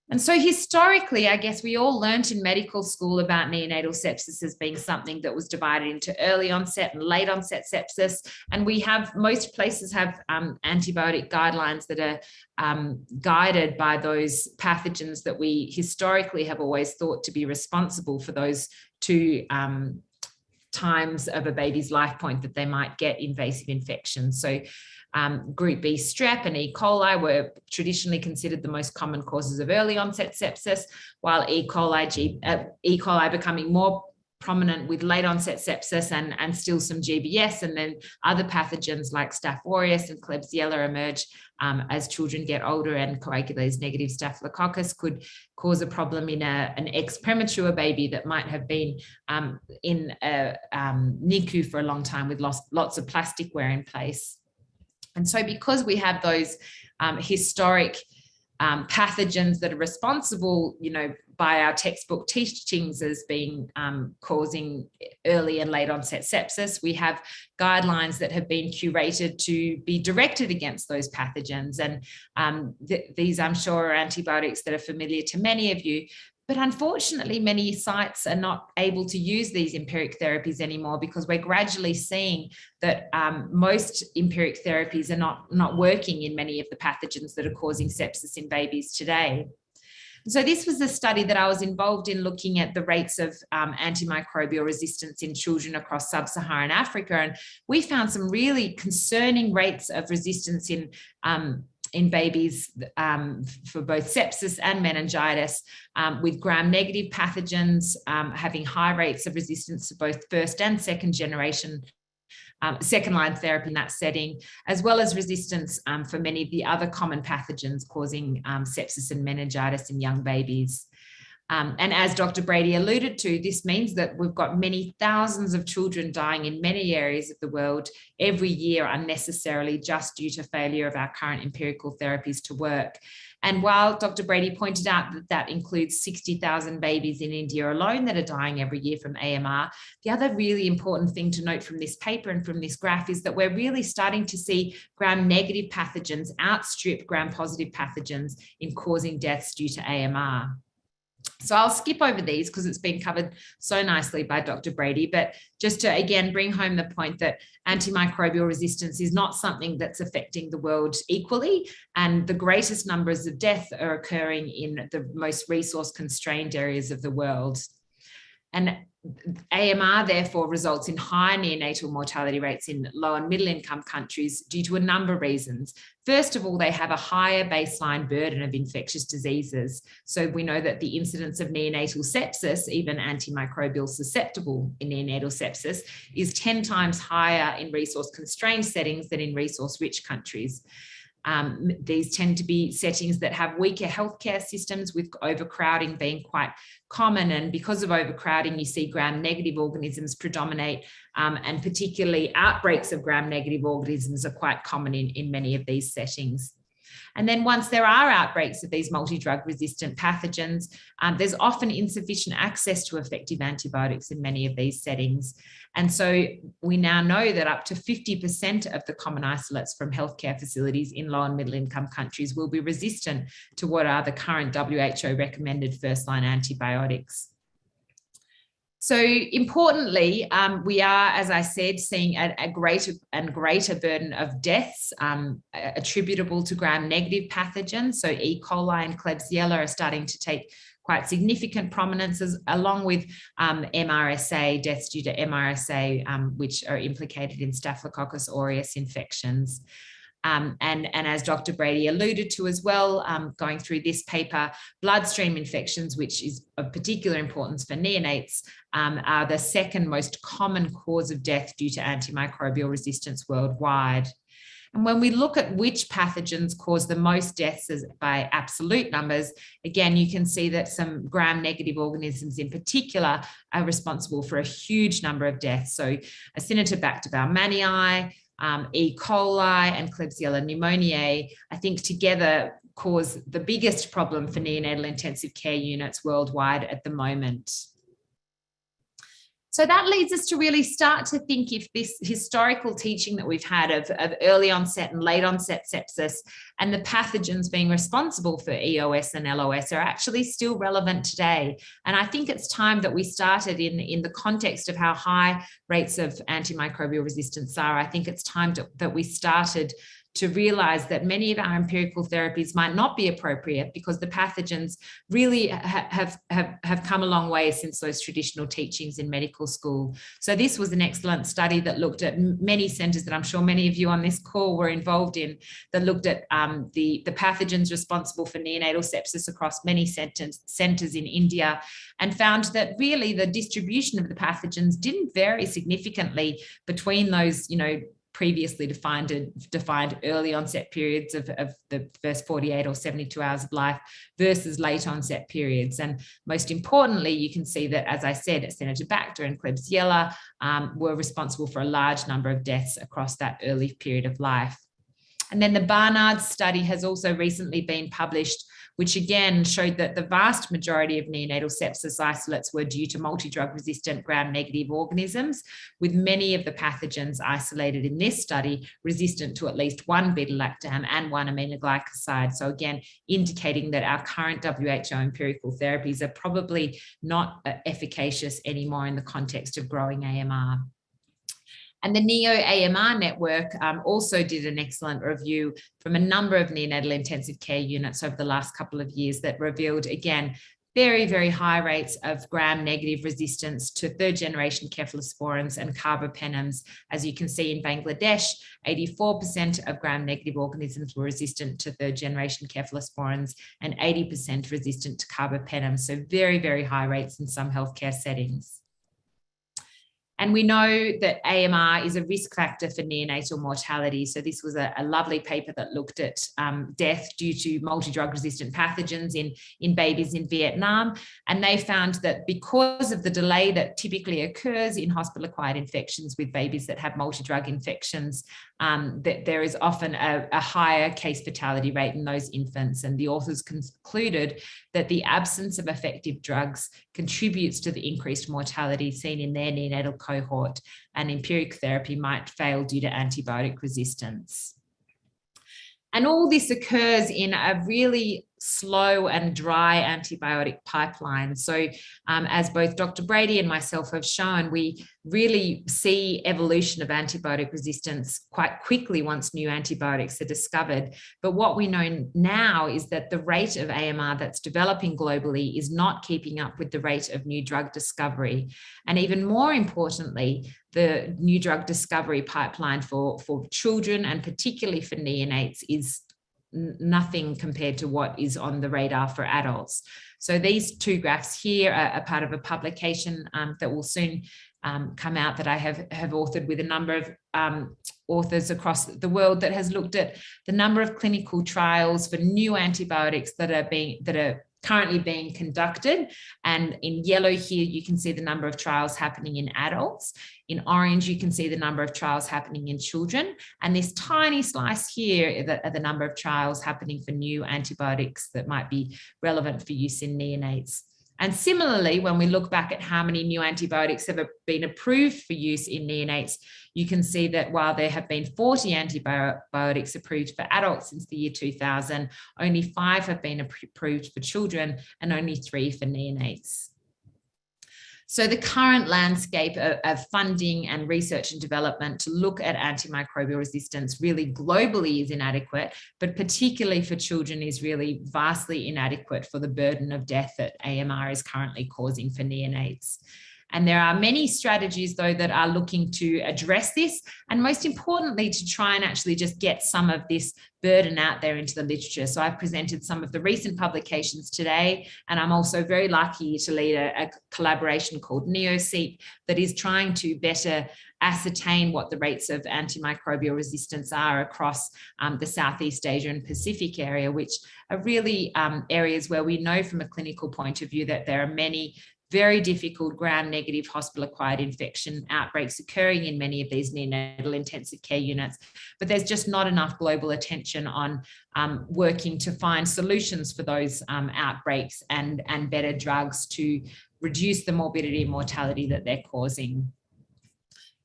And so historically, I guess we all learnt in medical school about neonatal sepsis as being something that was divided into early onset and late onset sepsis. And most places have antibiotic guidelines that are guided by those pathogens that we historically have always thought to be responsible for those 2 times of a baby's life point that they might get invasive infections. So Group B strep and E. coli were traditionally considered the most common causes of early onset sepsis, while E. coli becoming more prominent with late onset sepsis and still some GBS, and then other pathogens like Staph aureus and Klebsiella emerge as children get older, and coagulase negative Staphylococcus could cause a problem in an ex-premature baby that might have been in a NICU for a long time with lots of plastic wear in place. And so because we have those historic pathogens that are responsible, by our textbook teachings as being causing early and late onset sepsis, we have guidelines that have been curated to be directed against those pathogens. And these, I'm sure, are antibiotics that are familiar to many of you. But unfortunately, many sites are not able to use these empiric therapies anymore, because we're gradually seeing that most empiric therapies are not working in many of the pathogens that are causing sepsis in babies today. So this was a study that I was involved in, looking at the rates of antimicrobial resistance in children across sub-Saharan Africa. And we found some really concerning rates of resistance in babies for both sepsis and meningitis, with gram-negative pathogens having high rates of resistance to both first and second generation second-line therapy in that setting, as well as resistance for many of the other common pathogens causing sepsis and meningitis in young babies. And as Dr. Brady alluded to, this means that we've got many thousands of children dying in many areas of the world every year unnecessarily, just due to failure of our current empirical therapies to work. And while Dr. Brady pointed out that that includes 60,000 babies in India alone that are dying every year from AMR, the other really important thing to note from this paper and from this graph is that we're really starting to see gram-negative pathogens outstrip gram-positive pathogens in causing deaths due to AMR. So I'll skip over these because it's been covered so nicely by Dr. Brady, but just to again bring home the point that antimicrobial resistance is not something that's affecting the world equally, and the greatest numbers of death are occurring in the most resource constrained areas of the world. And AMR therefore results in high neonatal mortality rates in low and middle income countries due to a number of reasons. First of all, they have a higher baseline burden of infectious diseases. So we know that the incidence of neonatal sepsis, even antimicrobial susceptible in neonatal sepsis, is 10 times higher in resource constrained settings than in resource rich countries. These tend to be settings that have weaker healthcare systems, with overcrowding being quite common. And because of overcrowding, you see gram-negative organisms predominate, and particularly outbreaks of gram-negative organisms are quite common in many of these settings. And then once there are outbreaks of these multi-drug resistant pathogens, there's often insufficient access to effective antibiotics in many of these settings. And so we now know that up to 50% of the common isolates from healthcare facilities in low and middle income countries will be resistant to what are the current WHO recommended first-line antibiotics. So importantly, we are, as I said, seeing a greater and greater burden of deaths attributable to gram-negative pathogens. So E. coli and Klebsiella are starting to take quite significant prominence, along with MRSA, deaths due to MRSA, which are implicated in Staphylococcus aureus infections. And as Dr. Brady alluded to as well, going through this paper, bloodstream infections, which is of particular importance for neonates, are the second most common cause of death due to antimicrobial resistance worldwide. And when we look at which pathogens cause the most deaths by absolute numbers, again, you can see that some gram-negative organisms in particular are responsible for a huge number of deaths. So Acinetobacter baumannii, E. coli and Klebsiella pneumoniae, I think together cause the biggest problem for neonatal intensive care units worldwide at the moment. So that leads us to really start to think if this historical teaching that we've had of early onset and late onset sepsis and the pathogens being responsible for EOS and LOS are actually still relevant today. And I think it's time that we started in the context of how high rates of antimicrobial resistance are. I think it's time that we started to realize that many of our empirical therapies might not be appropriate because the pathogens really have come a long way since those traditional teachings in medical school. So this was an excellent study that looked at many centers that I'm sure many of you on this call were involved in, that looked at the pathogens responsible for neonatal sepsis across many centers in India, and found that really the distribution of the pathogens didn't vary significantly between those, previously defined early onset periods of the first 48 or 72 hours of life versus late onset periods. And most importantly, you can see that, as I said, Acinetobacter and Klebsiella were responsible for a large number of deaths across that early period of life. And then the Barnard study has also recently been published, which again showed that the vast majority of neonatal sepsis isolates were due to multi-drug resistant gram-negative organisms, with many of the pathogens isolated in this study resistant to at least one beta-lactam and one aminoglycoside. So again, indicating that our current WHO empirical therapies are probably not efficacious anymore in the context of growing AMR. And the NEO-AMR network also did an excellent review from a number of neonatal intensive care units over the last couple of years that revealed, again, very, very high rates of gram-negative resistance to third-generation cephalosporins and carbapenems. As you can see in Bangladesh, 84% of gram-negative organisms were resistant to third-generation cephalosporins and 80% resistant to carbapenems. So very, very high rates in some healthcare settings. And we know that AMR is a risk factor for neonatal mortality. So this was a lovely paper that looked at death due to multi-drug resistant pathogens in babies in Vietnam. And they found that because of the delay that typically occurs in hospital-acquired infections with babies that have multi-drug infections, that there is often a higher case fatality rate in those infants. And the authors concluded that the absence of effective drugs contributes to the increased mortality seen in their neonatal cohort, and empiric therapy might fail due to antibiotic resistance. And all this occurs in a really slow and dry antibiotic pipeline. So as both Dr. Brady and myself have shown, we really see evolution of antibiotic resistance quite quickly once new antibiotics are discovered. But what we know now is that the rate of AMR that's developing globally is not keeping up with the rate of new drug discovery. And even more importantly, the new drug discovery pipeline for children and particularly for neonates is nothing compared to what is on the radar for adults. So these two graphs here are part of a publication that will soon come out that I have authored with a number of authors across the world that has looked at the number of clinical trials for new antibiotics that are currently being conducted. And in yellow here, you can see the number of trials happening in adults. In orange, you can see the number of trials happening in children. And this tiny slice here are the number of trials happening for new antibiotics that might be relevant for use in neonates. And similarly, when we look back at how many new antibiotics have been approved for use in neonates, you can see that while there have been 40 antibiotics approved for adults since the year 2000, only 5 have been approved for children and only 3 for neonates. So the current landscape of funding and research and development to look at antimicrobial resistance really globally is inadequate, but particularly for children is really vastly inadequate for the burden of death that AMR is currently causing for neonates. And there are many strategies, though, that are looking to address this, and most importantly, to try and actually just get some of this burden out there into the literature. So I've presented some of the recent publications today, and I'm also very lucky to lead a collaboration called NeoSeq that is trying to better ascertain what the rates of antimicrobial resistance are across the Southeast Asia and Pacific area, which are really areas where we know from a clinical point of view that there are many very difficult gram-negative hospital-acquired infection outbreaks occurring in many of these neonatal intensive care units, but there's just not enough global attention on working to find solutions for those outbreaks and better drugs to reduce the morbidity and mortality that they're causing.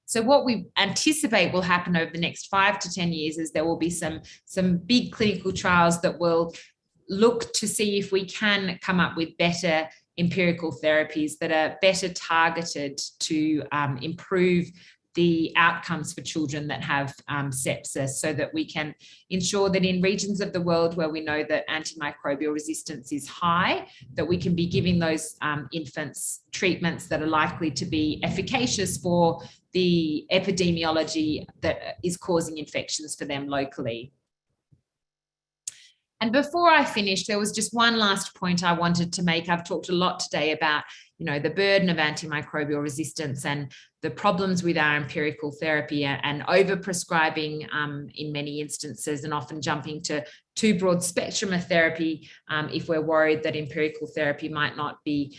So what we anticipate will happen over the next 5 to 10 years is there will be some big clinical trials that will look to see if we can come up with better empirical therapies that are better targeted to improve the outcomes for children that have sepsis, so that we can ensure that in regions of the world where we know that antimicrobial resistance is high, that we can be giving those infants treatments that are likely to be efficacious for the epidemiology that is causing infections for them locally. And before I finish, there was just one last point I wanted to make. I've talked a lot today about, the burden of antimicrobial resistance and the problems with our empirical therapy and overprescribing in many instances, and often jumping to too broad spectrum of therapy if we're worried that empirical therapy might not be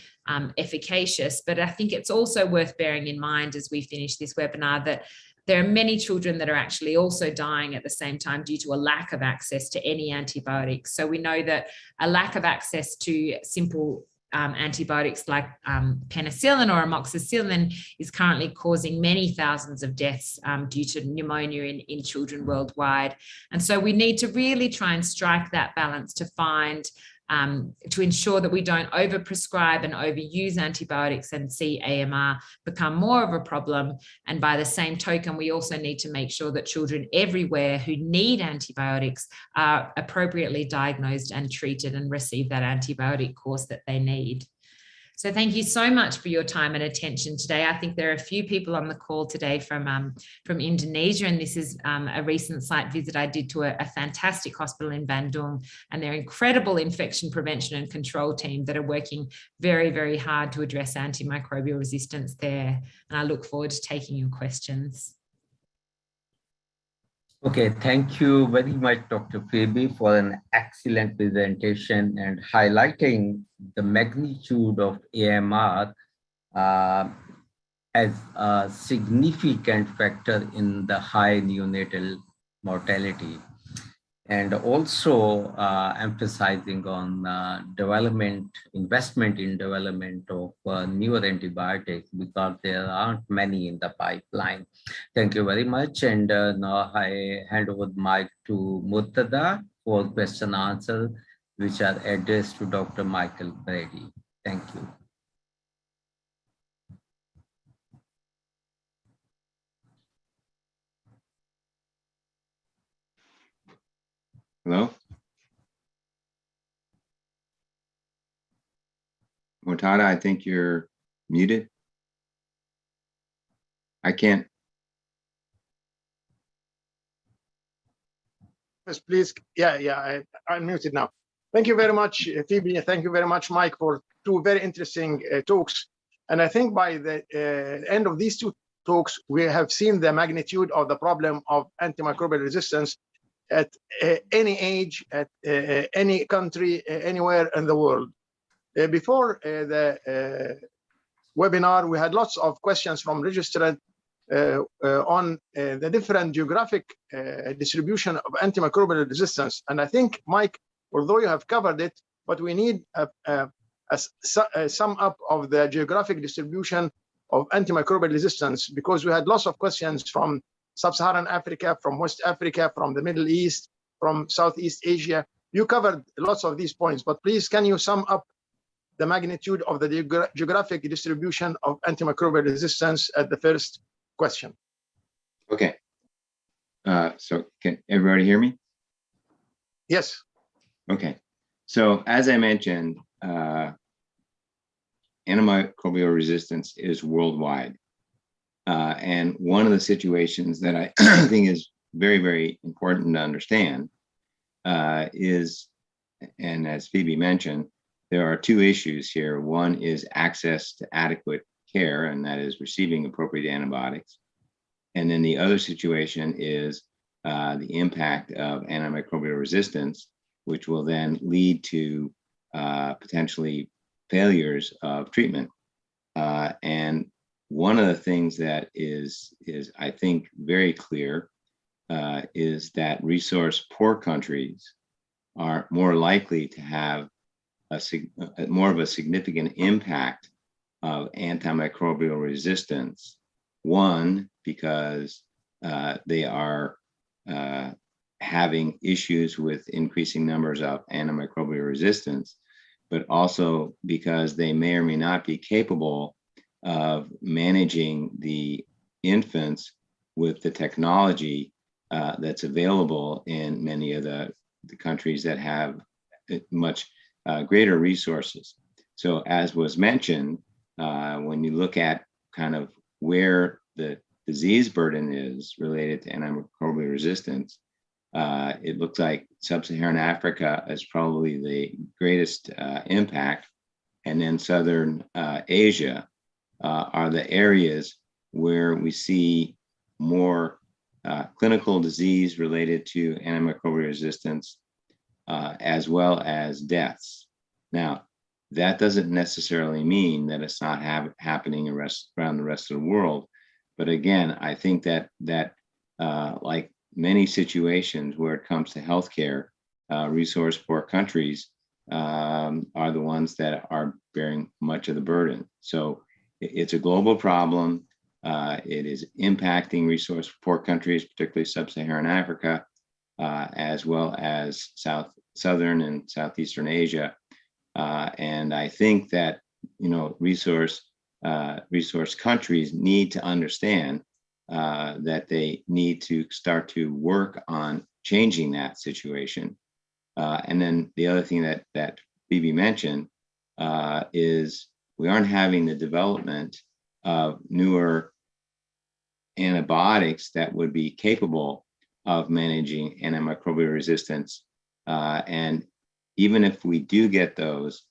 efficacious. But I think it's also worth bearing in mind as we finish this webinar that there are many children that are actually also dying at the same time due to a lack of access to any antibiotics. So we know that a lack of access to simple antibiotics like penicillin or amoxicillin is currently causing many thousands of deaths due to pneumonia in children worldwide. And so we need to really try and strike that balance to find to ensure that we don't overprescribe and overuse antibiotics and see AMR become more of a problem. And by the same token, we also need to make sure that children everywhere who need antibiotics are appropriately diagnosed and treated and receive that antibiotic course that they need. So thank you so much for your time and attention today. I think there are a few people on the call today from Indonesia, and this is a recent site visit I did to a fantastic hospital in Bandung, and their incredible infection prevention and control team that are working very, very hard to address antimicrobial resistance there. And I look forward to taking your questions. Okay, thank you very much, Dr. Phoebe, for an excellent presentation and highlighting the magnitude of AMR as a significant factor in the high neonatal mortality, and also emphasizing on investment in development of newer antibiotics, because there aren't many in the pipeline. Thank you very much. And now I hand over the mic to Mortada for question and answer, which are addressed to Dr. Michael Brady. Thank you. Hello? Mortada, I think you're muted. I can't. Yes, please. Yeah, I'm muted now. Thank you very much, Phoebe. Thank you very much, Mike, for two very interesting talks. And I think by the end of these two talks, we have seen the magnitude of the problem of antimicrobial resistance at any age, at any country, anywhere in the world. Before the webinar, we had lots of questions from registrants on the different geographic distribution of antimicrobial resistance. And I think, Mike, although you have covered it, but we need a sum up of the geographic distribution of antimicrobial resistance, because we had lots of questions from Sub-Saharan Africa, from West Africa, from the Middle East, from Southeast Asia. You covered lots of these points, but please, can you sum up the magnitude of the geographic distribution of antimicrobial resistance at the first question? Okay. So can everybody hear me? Yes. Okay. So as I mentioned, antimicrobial resistance is worldwide. And one of the situations that I think is very, very important to understand is, and as Phoebe mentioned, there are two issues here. One is access to adequate care, and that is receiving appropriate antibiotics. And then the other situation is the impact of antimicrobial resistance, which will then lead to potentially failures of treatment. And one of the things that is I think very clear is that resource poor countries are more likely to have more of a significant impact of antimicrobial resistance. One, because they are having issues with increasing numbers of antimicrobial resistance, but also because they may or may not be capable of managing the infants with the technology that's available in many of the countries that have much greater resources. So as was mentioned, when you look at kind of where the disease burden is related to antimicrobial resistance, it looks like sub-Saharan Africa is probably the greatest impact, and then Southern Asia are the areas where we see more clinical disease related to antimicrobial resistance, as well as deaths. Now, that doesn't necessarily mean that it's not happening around the rest of the world. But again, I think that like many situations where it comes to healthcare, resource-poor countries are the ones that are bearing much of the burden. So it's a global problem. It is impacting resource-poor countries, particularly sub-Saharan Africa, as well as Southern and Southeastern Asia. And I think that, you know, resource countries need to understand that they need to start to work on changing that situation. And then the other thing that Phoebe mentioned is we aren't having the development of newer antibiotics that would be capable of managing antimicrobial resistance. And even if we do get those,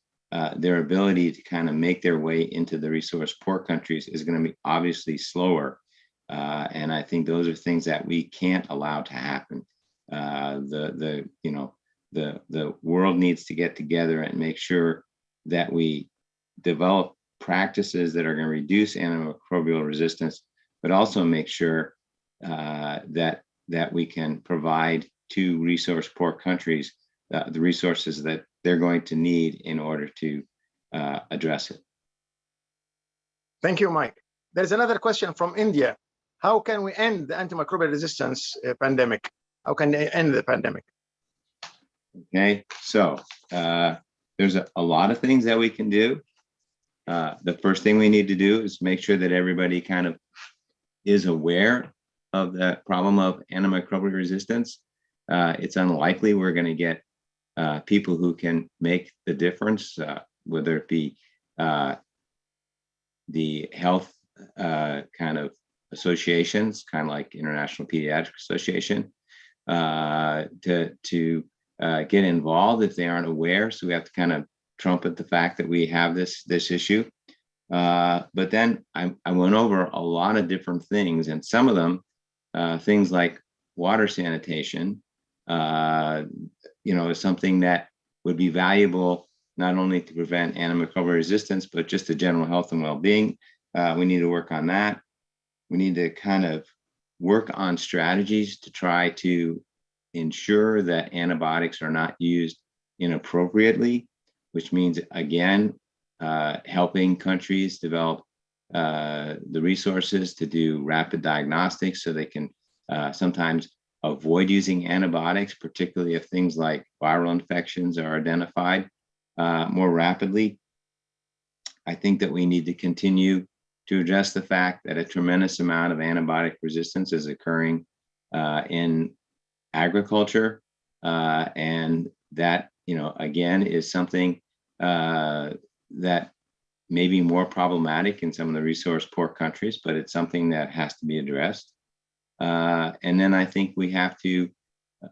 their ability to kind of make their way into the resource-poor countries is going to be obviously slower. And I think those are things that we can't allow to happen. The world needs to get together and make sure that we develop practices that are going to reduce antimicrobial resistance, but also make sure that we can provide to resource-poor countries the resources that they're going to need in order to address it. Thank you, Mike. There's another question from India. How can we end the antimicrobial resistance pandemic? How can they end the pandemic? Okay, so there's a lot of things that we can do. The first thing we need to do is make sure that everybody kind of is aware of the problem of antimicrobial resistance. It's unlikely we're going to get people who can make the difference, whether it be the health kind of associations, kind of like International Pediatric Association, to get involved if they aren't aware. So we have to kind of trumpet the fact that we have this issue. But then I went over a lot of different things, and some of them, things like water sanitation, is something that would be valuable not only to prevent antimicrobial resistance, but just the general health and well-being. We need to work on that. We need to kind of work on strategies to try to ensure that antibiotics are not used inappropriately, which means, again, helping countries develop the resources to do rapid diagnostics so they can sometimes avoid using antibiotics, particularly if things like viral infections are identified more rapidly. I think that we need to continue to address the fact that a tremendous amount of antibiotic resistance is occurring in agriculture, and that, again, is something that may be more problematic in some of the resource-poor countries, but it's something that has to be addressed. And then I think we have to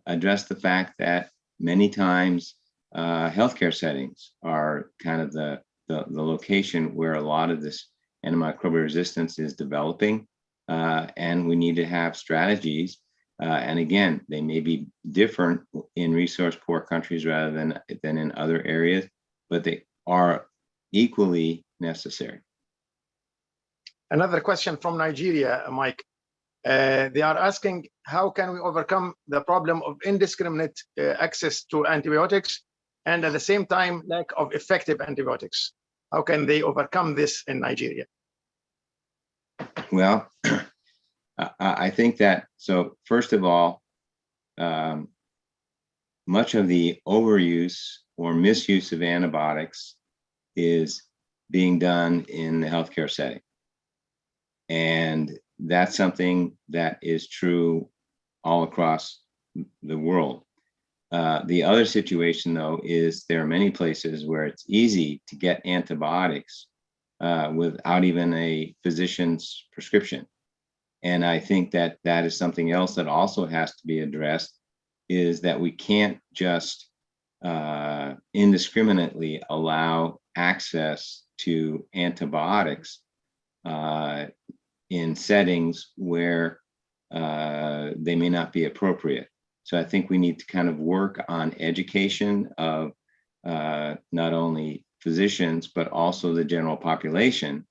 address the fact that many times healthcare settings are kind of the location where a lot of this antimicrobial resistance is developing, and we need to have strategies. And again, they may be different in resource-poor countries rather than in other areas, but they are equally necessary. Another question from Nigeria, Mike. They are asking, how can we overcome the problem of indiscriminate access to antibiotics and at the same time lack of effective antibiotics? How can they overcome this in Nigeria? Well, I think that, so first of all, much of the overuse or misuse of antibiotics is being done in the healthcare setting. And that's something that is true all across the world. The other situation, though, is there are many places where it's easy to get antibiotics without even a physician's prescription. And I think that that is something else that also has to be addressed, is that we can't just indiscriminately allow access to antibiotics in settings where they may not be appropriate. So I think we need to kind of work on education of not only physicians, but also the general population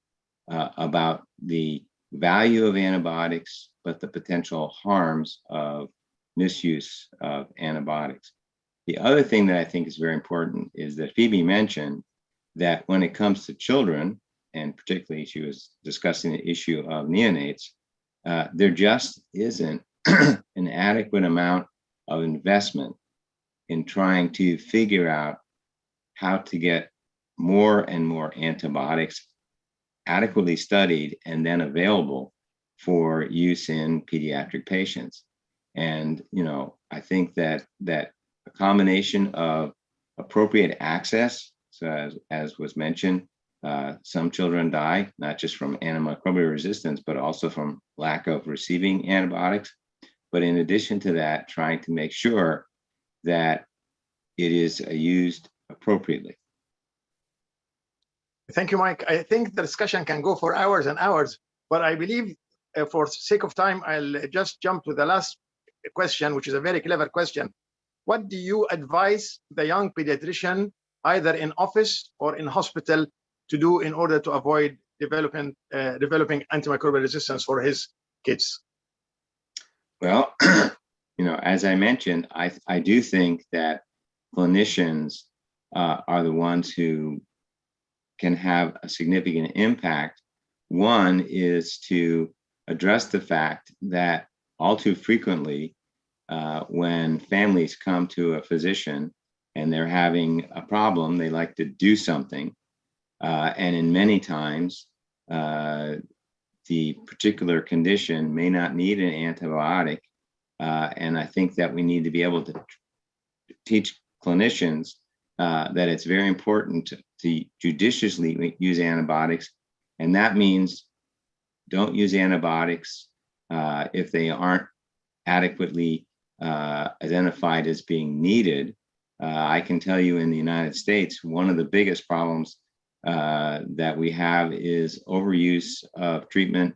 about the value of antibiotics, but the potential harms of misuse of antibiotics. The other thing that I think is very important is that Phoebe mentioned that when it comes to children, and particularly she was discussing the issue of neonates, there just isn't an adequate amount of investment in trying to figure out how to get more and more antibiotics adequately studied and then available for use in pediatric patients. And, you know, I think that a combination of appropriate access, so as was mentioned, some children die, not just from antimicrobial resistance, but also from lack of receiving antibiotics. But in addition to that, trying to make sure that it is used appropriately. Thank you, Mike. I think the discussion can go for hours and hours, but I believe for sake of time, I'll just jump to the last question, which is a very clever question. What do you advise the young pediatrician, either in office or in hospital, to do in order to avoid developing antimicrobial resistance for his kids? Well, you know, as I mentioned, I do think that clinicians are the ones who can have a significant impact. One is to address the fact that all too frequently, when families come to a physician and they're having a problem, they like to do something. And in many times, the particular condition may not need an antibiotic. And I think that we need to be able to teach clinicians that it's very important to judiciously use antibiotics. And that means don't use antibiotics if they aren't adequately identified as being needed. I can tell you in the United States, one of the biggest problems that we have is overuse of treatment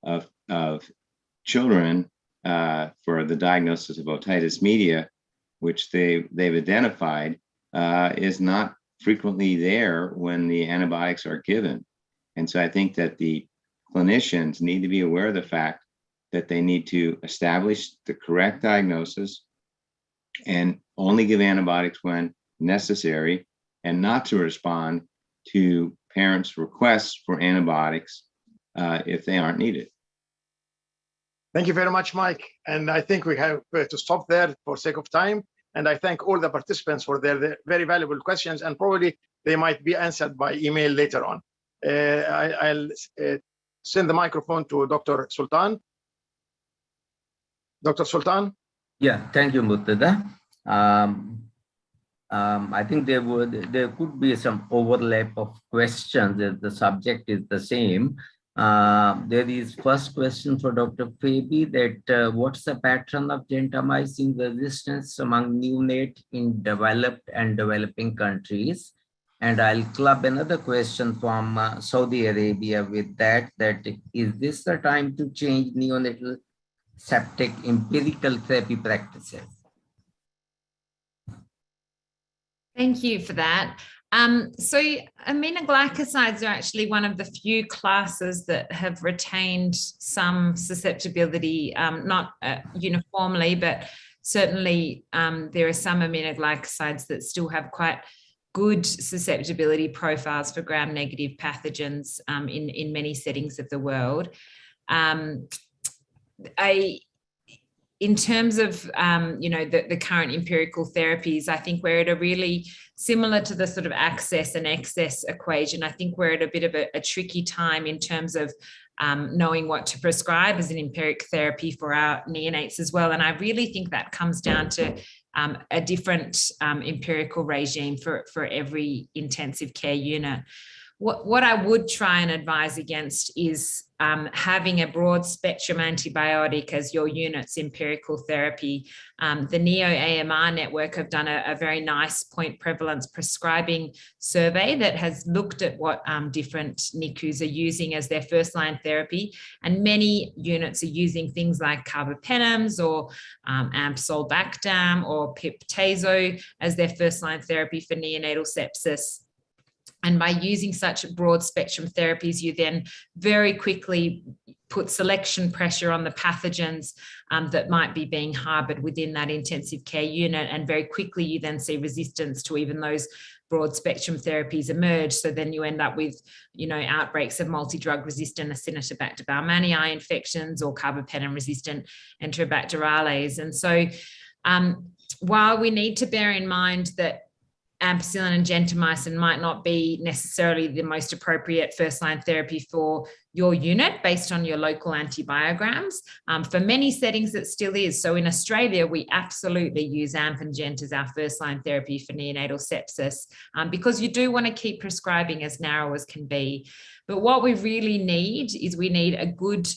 of children for the diagnosis of otitis media, which they've identified is not frequently there when the antibiotics are given. And so I think that the clinicians need to be aware of the fact that they need to establish the correct diagnosis and only give antibiotics when necessary, and not to respond to parents' requests for antibiotics if they aren't needed. Thank you very much, Mike. And I think we have to stop there for sake of time. And I thank all the participants for their very valuable questions, and probably they might be answered by email later on. I'll send the microphone to Dr. Sultan. Dr. Sultan? Yeah, thank you, Mortada. I think there could be some overlap of questions if the subject is the same. There is first question for Dr. Phoebe that what's the pattern of gentamicin resistance among neonate in developed and developing countries? And I'll club another question from Saudi Arabia with that is this the time to change neonatal septic empirical therapy practices? Thank you for that. So aminoglycosides are actually one of the few classes that have retained some susceptibility, not uniformly, but certainly there are some aminoglycosides that still have quite good susceptibility profiles for gram-negative pathogens in many settings of the world. in terms of, the current empirical therapies, I think we're at a really similar to the sort of access and excess equation. I think we're at a bit of a tricky time in terms of knowing what to prescribe as an empiric therapy for our neonates as well. And I really think that comes down to a different empirical regime for every intensive care unit. What I would try and advise against is having a broad spectrum antibiotic as your unit's empirical therapy. The NEO-AMR network have done a very nice point prevalence prescribing survey that has looked at what different NICUs are using as their first line therapy. And many units are using things like carbapenems or amsulbactam or pip/tazo as their first line therapy for neonatal sepsis. And by using such broad spectrum therapies, you then very quickly put selection pressure on the pathogens that might be being harbored within that intensive care unit. And very quickly, you then see resistance to even those broad spectrum therapies emerge. So then you end up with, outbreaks of multi-drug resistant Acinetobacter baumannii infections or carbapenem resistant Enterobacterales. And so while we need to bear in mind that ampicillin and gentamicin might not be necessarily the most appropriate first-line therapy for your unit based on your local antibiograms. For many settings, it still is. So in Australia, we absolutely use AMP and Gent as our first-line therapy for neonatal sepsis because you do want to keep prescribing as narrow as can be. But what we really need is we need a good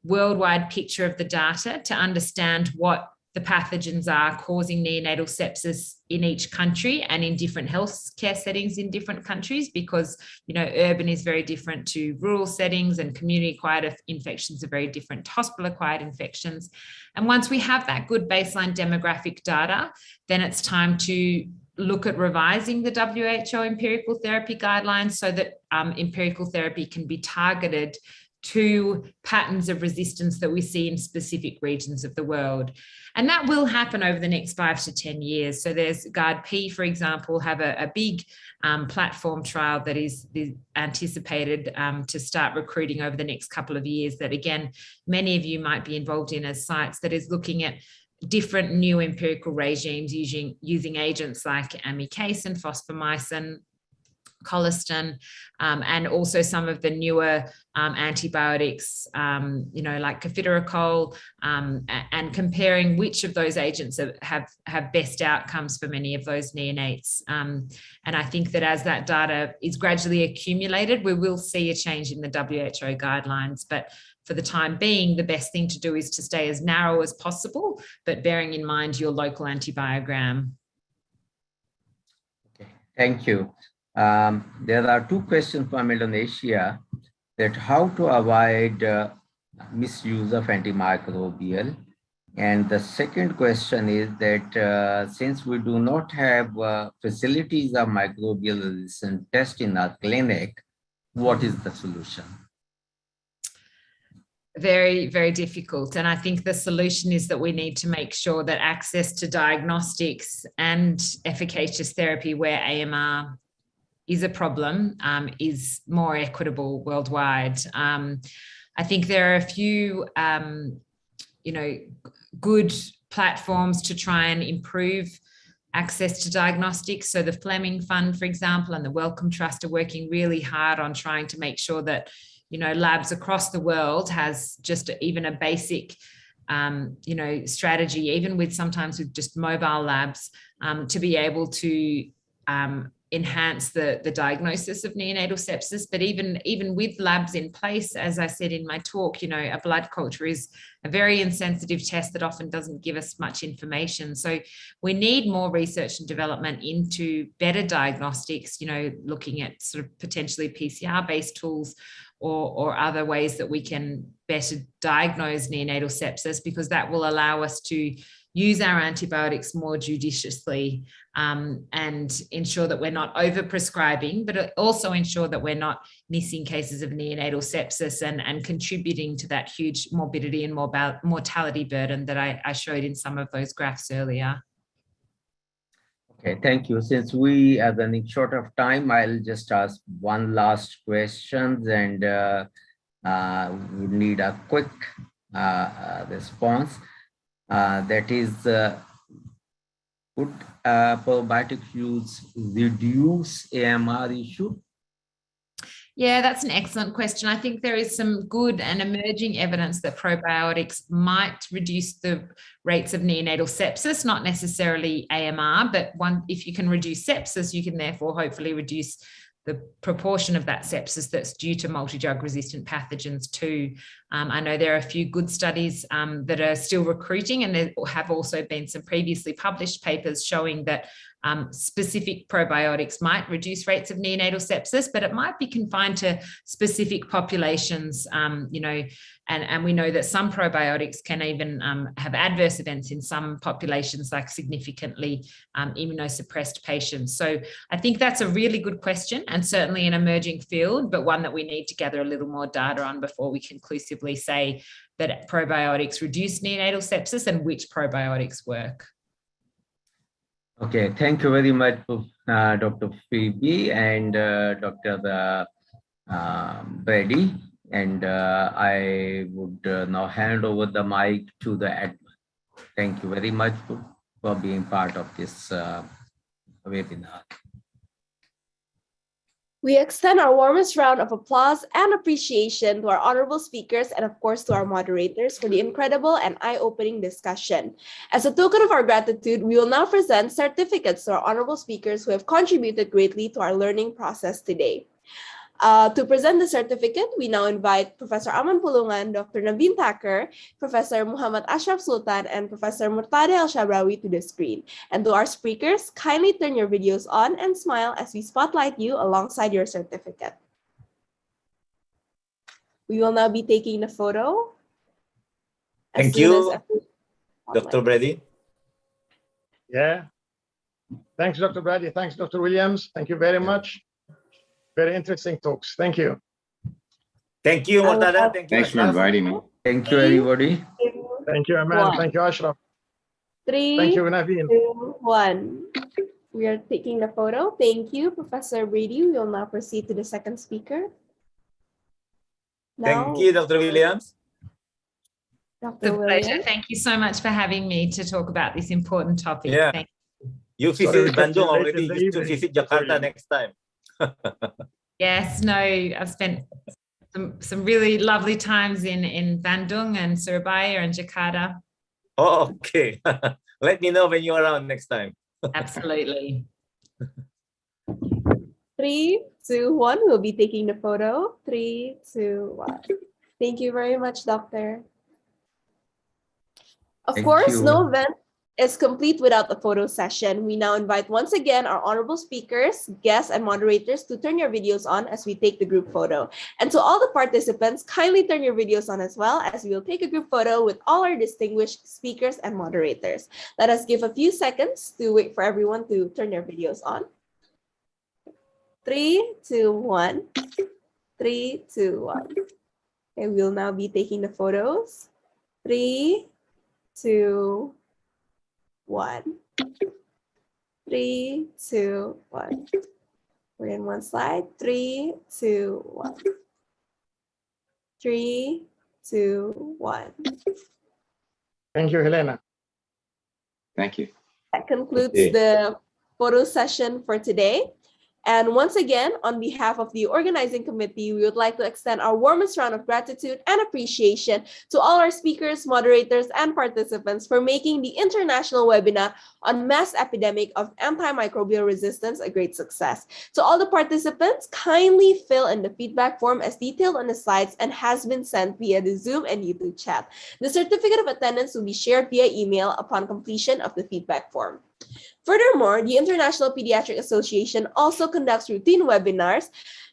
worldwide picture of the data to understand what the pathogens are causing neonatal sepsis in each country and in different healthcare settings in different countries, because, urban is very different to rural settings and community-acquired infections are very different to hospital-acquired infections. And once we have that good baseline demographic data, then it's time to look at revising the WHO empirical therapy guidelines so that empirical therapy can be targeted to patterns of resistance that we see in specific regions of the world. And that will happen over the next 5 to 10 years. So there's GUARD-P, for example, have a big platform trial that is anticipated to start recruiting over the next couple of years that, again, many of you might be involved in as sites, that is looking at different new empirical regimes using agents like amikacin, fosfomycin, colistin, and also some of the newer antibiotics, like cafetericol, and comparing which of those agents have best outcomes for many of those neonates. And I think that as that data is gradually accumulated, we will see a change in the WHO guidelines. But for the time being, the best thing to do is to stay as narrow as possible, but bearing in mind your local antibiogram. Okay, thank you. There are two questions from Indonesia, that how to avoid misuse of antimicrobial. And the second question is that since we do not have facilities of microbial resistance test in our clinic, what is the solution? Very, very difficult. And I think the solution is that we need to make sure that access to diagnostics and efficacious therapy where AMR is a problem is more equitable worldwide. I think there are a few, good platforms to try and improve access to diagnostics. So the Fleming Fund, for example, and the Wellcome Trust are working really hard on trying to make sure that, labs across the world has just even a basic strategy, even sometimes with just mobile labs, to be able to enhance the diagnosis of neonatal sepsis. But even with labs in place, as I said in my talk, a blood culture is a very insensitive test that often doesn't give us much information. So we need more research and development into better diagnostics, looking at sort of potentially PCR-based tools or other ways that we can better diagnose neonatal sepsis, because that will allow us to use our antibiotics more judiciously and ensure that we're not over-prescribing, but also ensure that we're not missing cases of neonatal sepsis and contributing to that huge morbidity and mortality burden that I showed in some of those graphs earlier. Okay, thank you. Since we are running short of time, I'll just ask one last question, and we need a quick response. that is, could probiotic use reduce AMR issue? Yeah, that's an excellent question. I think there is some good and emerging evidence that probiotics might reduce the rates of neonatal sepsis, not necessarily AMR, but if you can reduce sepsis, you can therefore hopefully reduce the proportion of that sepsis that's due to multi-drug resistant pathogens too. I know there are a few good studies that are still recruiting, and there have also been some previously published papers showing that specific probiotics might reduce rates of neonatal sepsis, but it might be confined to specific populations, and we know that some probiotics can even have adverse events in some populations, like significantly immunosuppressed patients. So I think that's a really good question, and certainly an emerging field, but one that we need to gather a little more data on before we conclusively say that probiotics reduce neonatal sepsis and which probiotics work. Okay, thank you very much, Dr. Phoebe and Dr. Brady. And I would now hand over the mic to the admin. Thank you very much for being part of this webinar. We extend our warmest round of applause and appreciation to our honorable speakers and, of course, to our moderators for the incredible and eye-opening discussion. As a token of our gratitude, we will now present certificates to our honorable speakers who have contributed greatly to our learning process today. To present the certificate, we now invite Professor Aman Pulungan, Dr. Naveen Thacker, Professor Muhammad Ashraf Sultan, and Professor Mortada El-Shabrawi to the screen. And to our speakers, kindly turn your videos on and smile as we spotlight you alongside your certificate. We will now be taking the photo. Thank you, Dr. Brady. Yeah. Thanks, Dr. Brady. Thanks, Dr. Williams. Thank you very much. Very interesting talks. Thank you. Thank you, Mortada. Thank you. Thanks for inviting me. Thank you, everybody. Thank you, Aman. Thank you, Ashraf. 3, Thank you, Naveen. 2, 1. We are taking the photo. Thank you, Professor Brady. We will now proceed to the second speaker. Thank you, Dr. Williams. Dr. Pleasure. Thank you so much for having me to talk about this important topic. Yeah. Thank you. Visit Bandung already. You should visit Jakarta next time. Yes, no, I've spent some really lovely times in Bandung and Surabaya and Jakarta. Oh, okay. Let me know when you're around next time. Absolutely. 3, 2, 1. We'll be taking the photo. 3, 2, 1. Thank you very much, Doctor. Of course, no event is complete without the photo session. We now invite once again our honorable speakers, guests, and moderators to turn your videos on as we take the group photo. And to all the participants, kindly turn your videos on as well, as we will take a group photo with all our distinguished speakers and moderators. Let us give a few seconds to wait for everyone to turn their videos on. 3, 2, 1. 3, 2, 1. Okay, we'll now be taking the photos. 3, 2, 1. 3, 2, 1. We're in one slide. 3, 2, 1. 3, 2, 1. Thank you, Helena. Thank you. That concludes the photo session for today. And once again, on behalf of the organizing committee, we would like to extend our warmest round of gratitude and appreciation to all our speakers, moderators, and participants for making the international webinar on mass epidemic of antimicrobial resistance a great success. To all the participants, kindly fill in the feedback form as detailed on the slides and has been sent via the Zoom and YouTube chat. The certificate of attendance will be shared via email upon completion of the feedback form. Furthermore, the International Pediatric Association also conducts routine webinars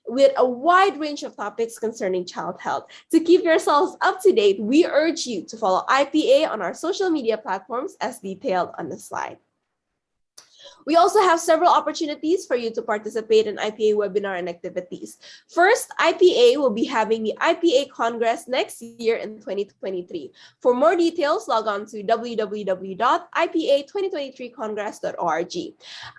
with a wide range of topics concerning child health. To keep yourselves up to date, we urge you to follow IPA on our social media platforms as detailed on the slide. We also have several opportunities for you to participate in IPA webinar and activities. First, IPA will be having the IPA Congress next year in 2023. For more details, log on to www.ipa2023congress.org.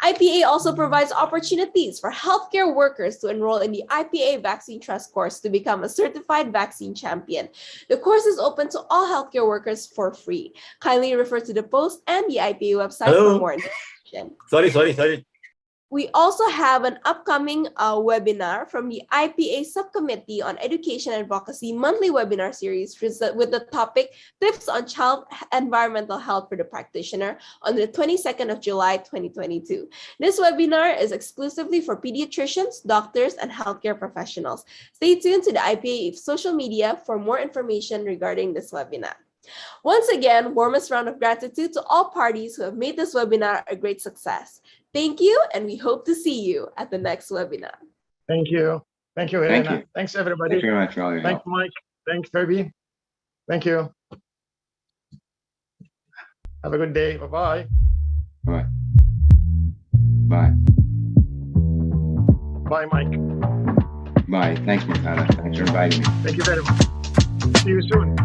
IPA also provides opportunities for healthcare workers to enroll in the IPA Vaccine Trust course to become a certified vaccine champion. The course is open to all healthcare workers for free. Kindly refer to the post and the IPA website for more information. Sorry. We also have an upcoming webinar from the IPA Subcommittee on Education and Advocacy monthly webinar series with the topic Tips on Child Environmental Health for the Practitioner on the 22nd of July, 2022. This webinar is exclusively for pediatricians, doctors, and healthcare professionals. Stay tuned to the IPA social media for more information regarding this webinar. Once again, warmest round of gratitude to all parties who have made this webinar a great success. Thank you, and we hope to see you at the next webinar. Thank you. Thank you, Helena. Thank you. Thanks, everybody. Thank you very much for all your Thanks, help. Mike. Thanks, Phoebe. Thank you. Have a good day. Bye-bye. Bye. Bye. Bye, Mike. Bye. Thanks, Mortada. Thanks for inviting me. Thank you very much. See you soon.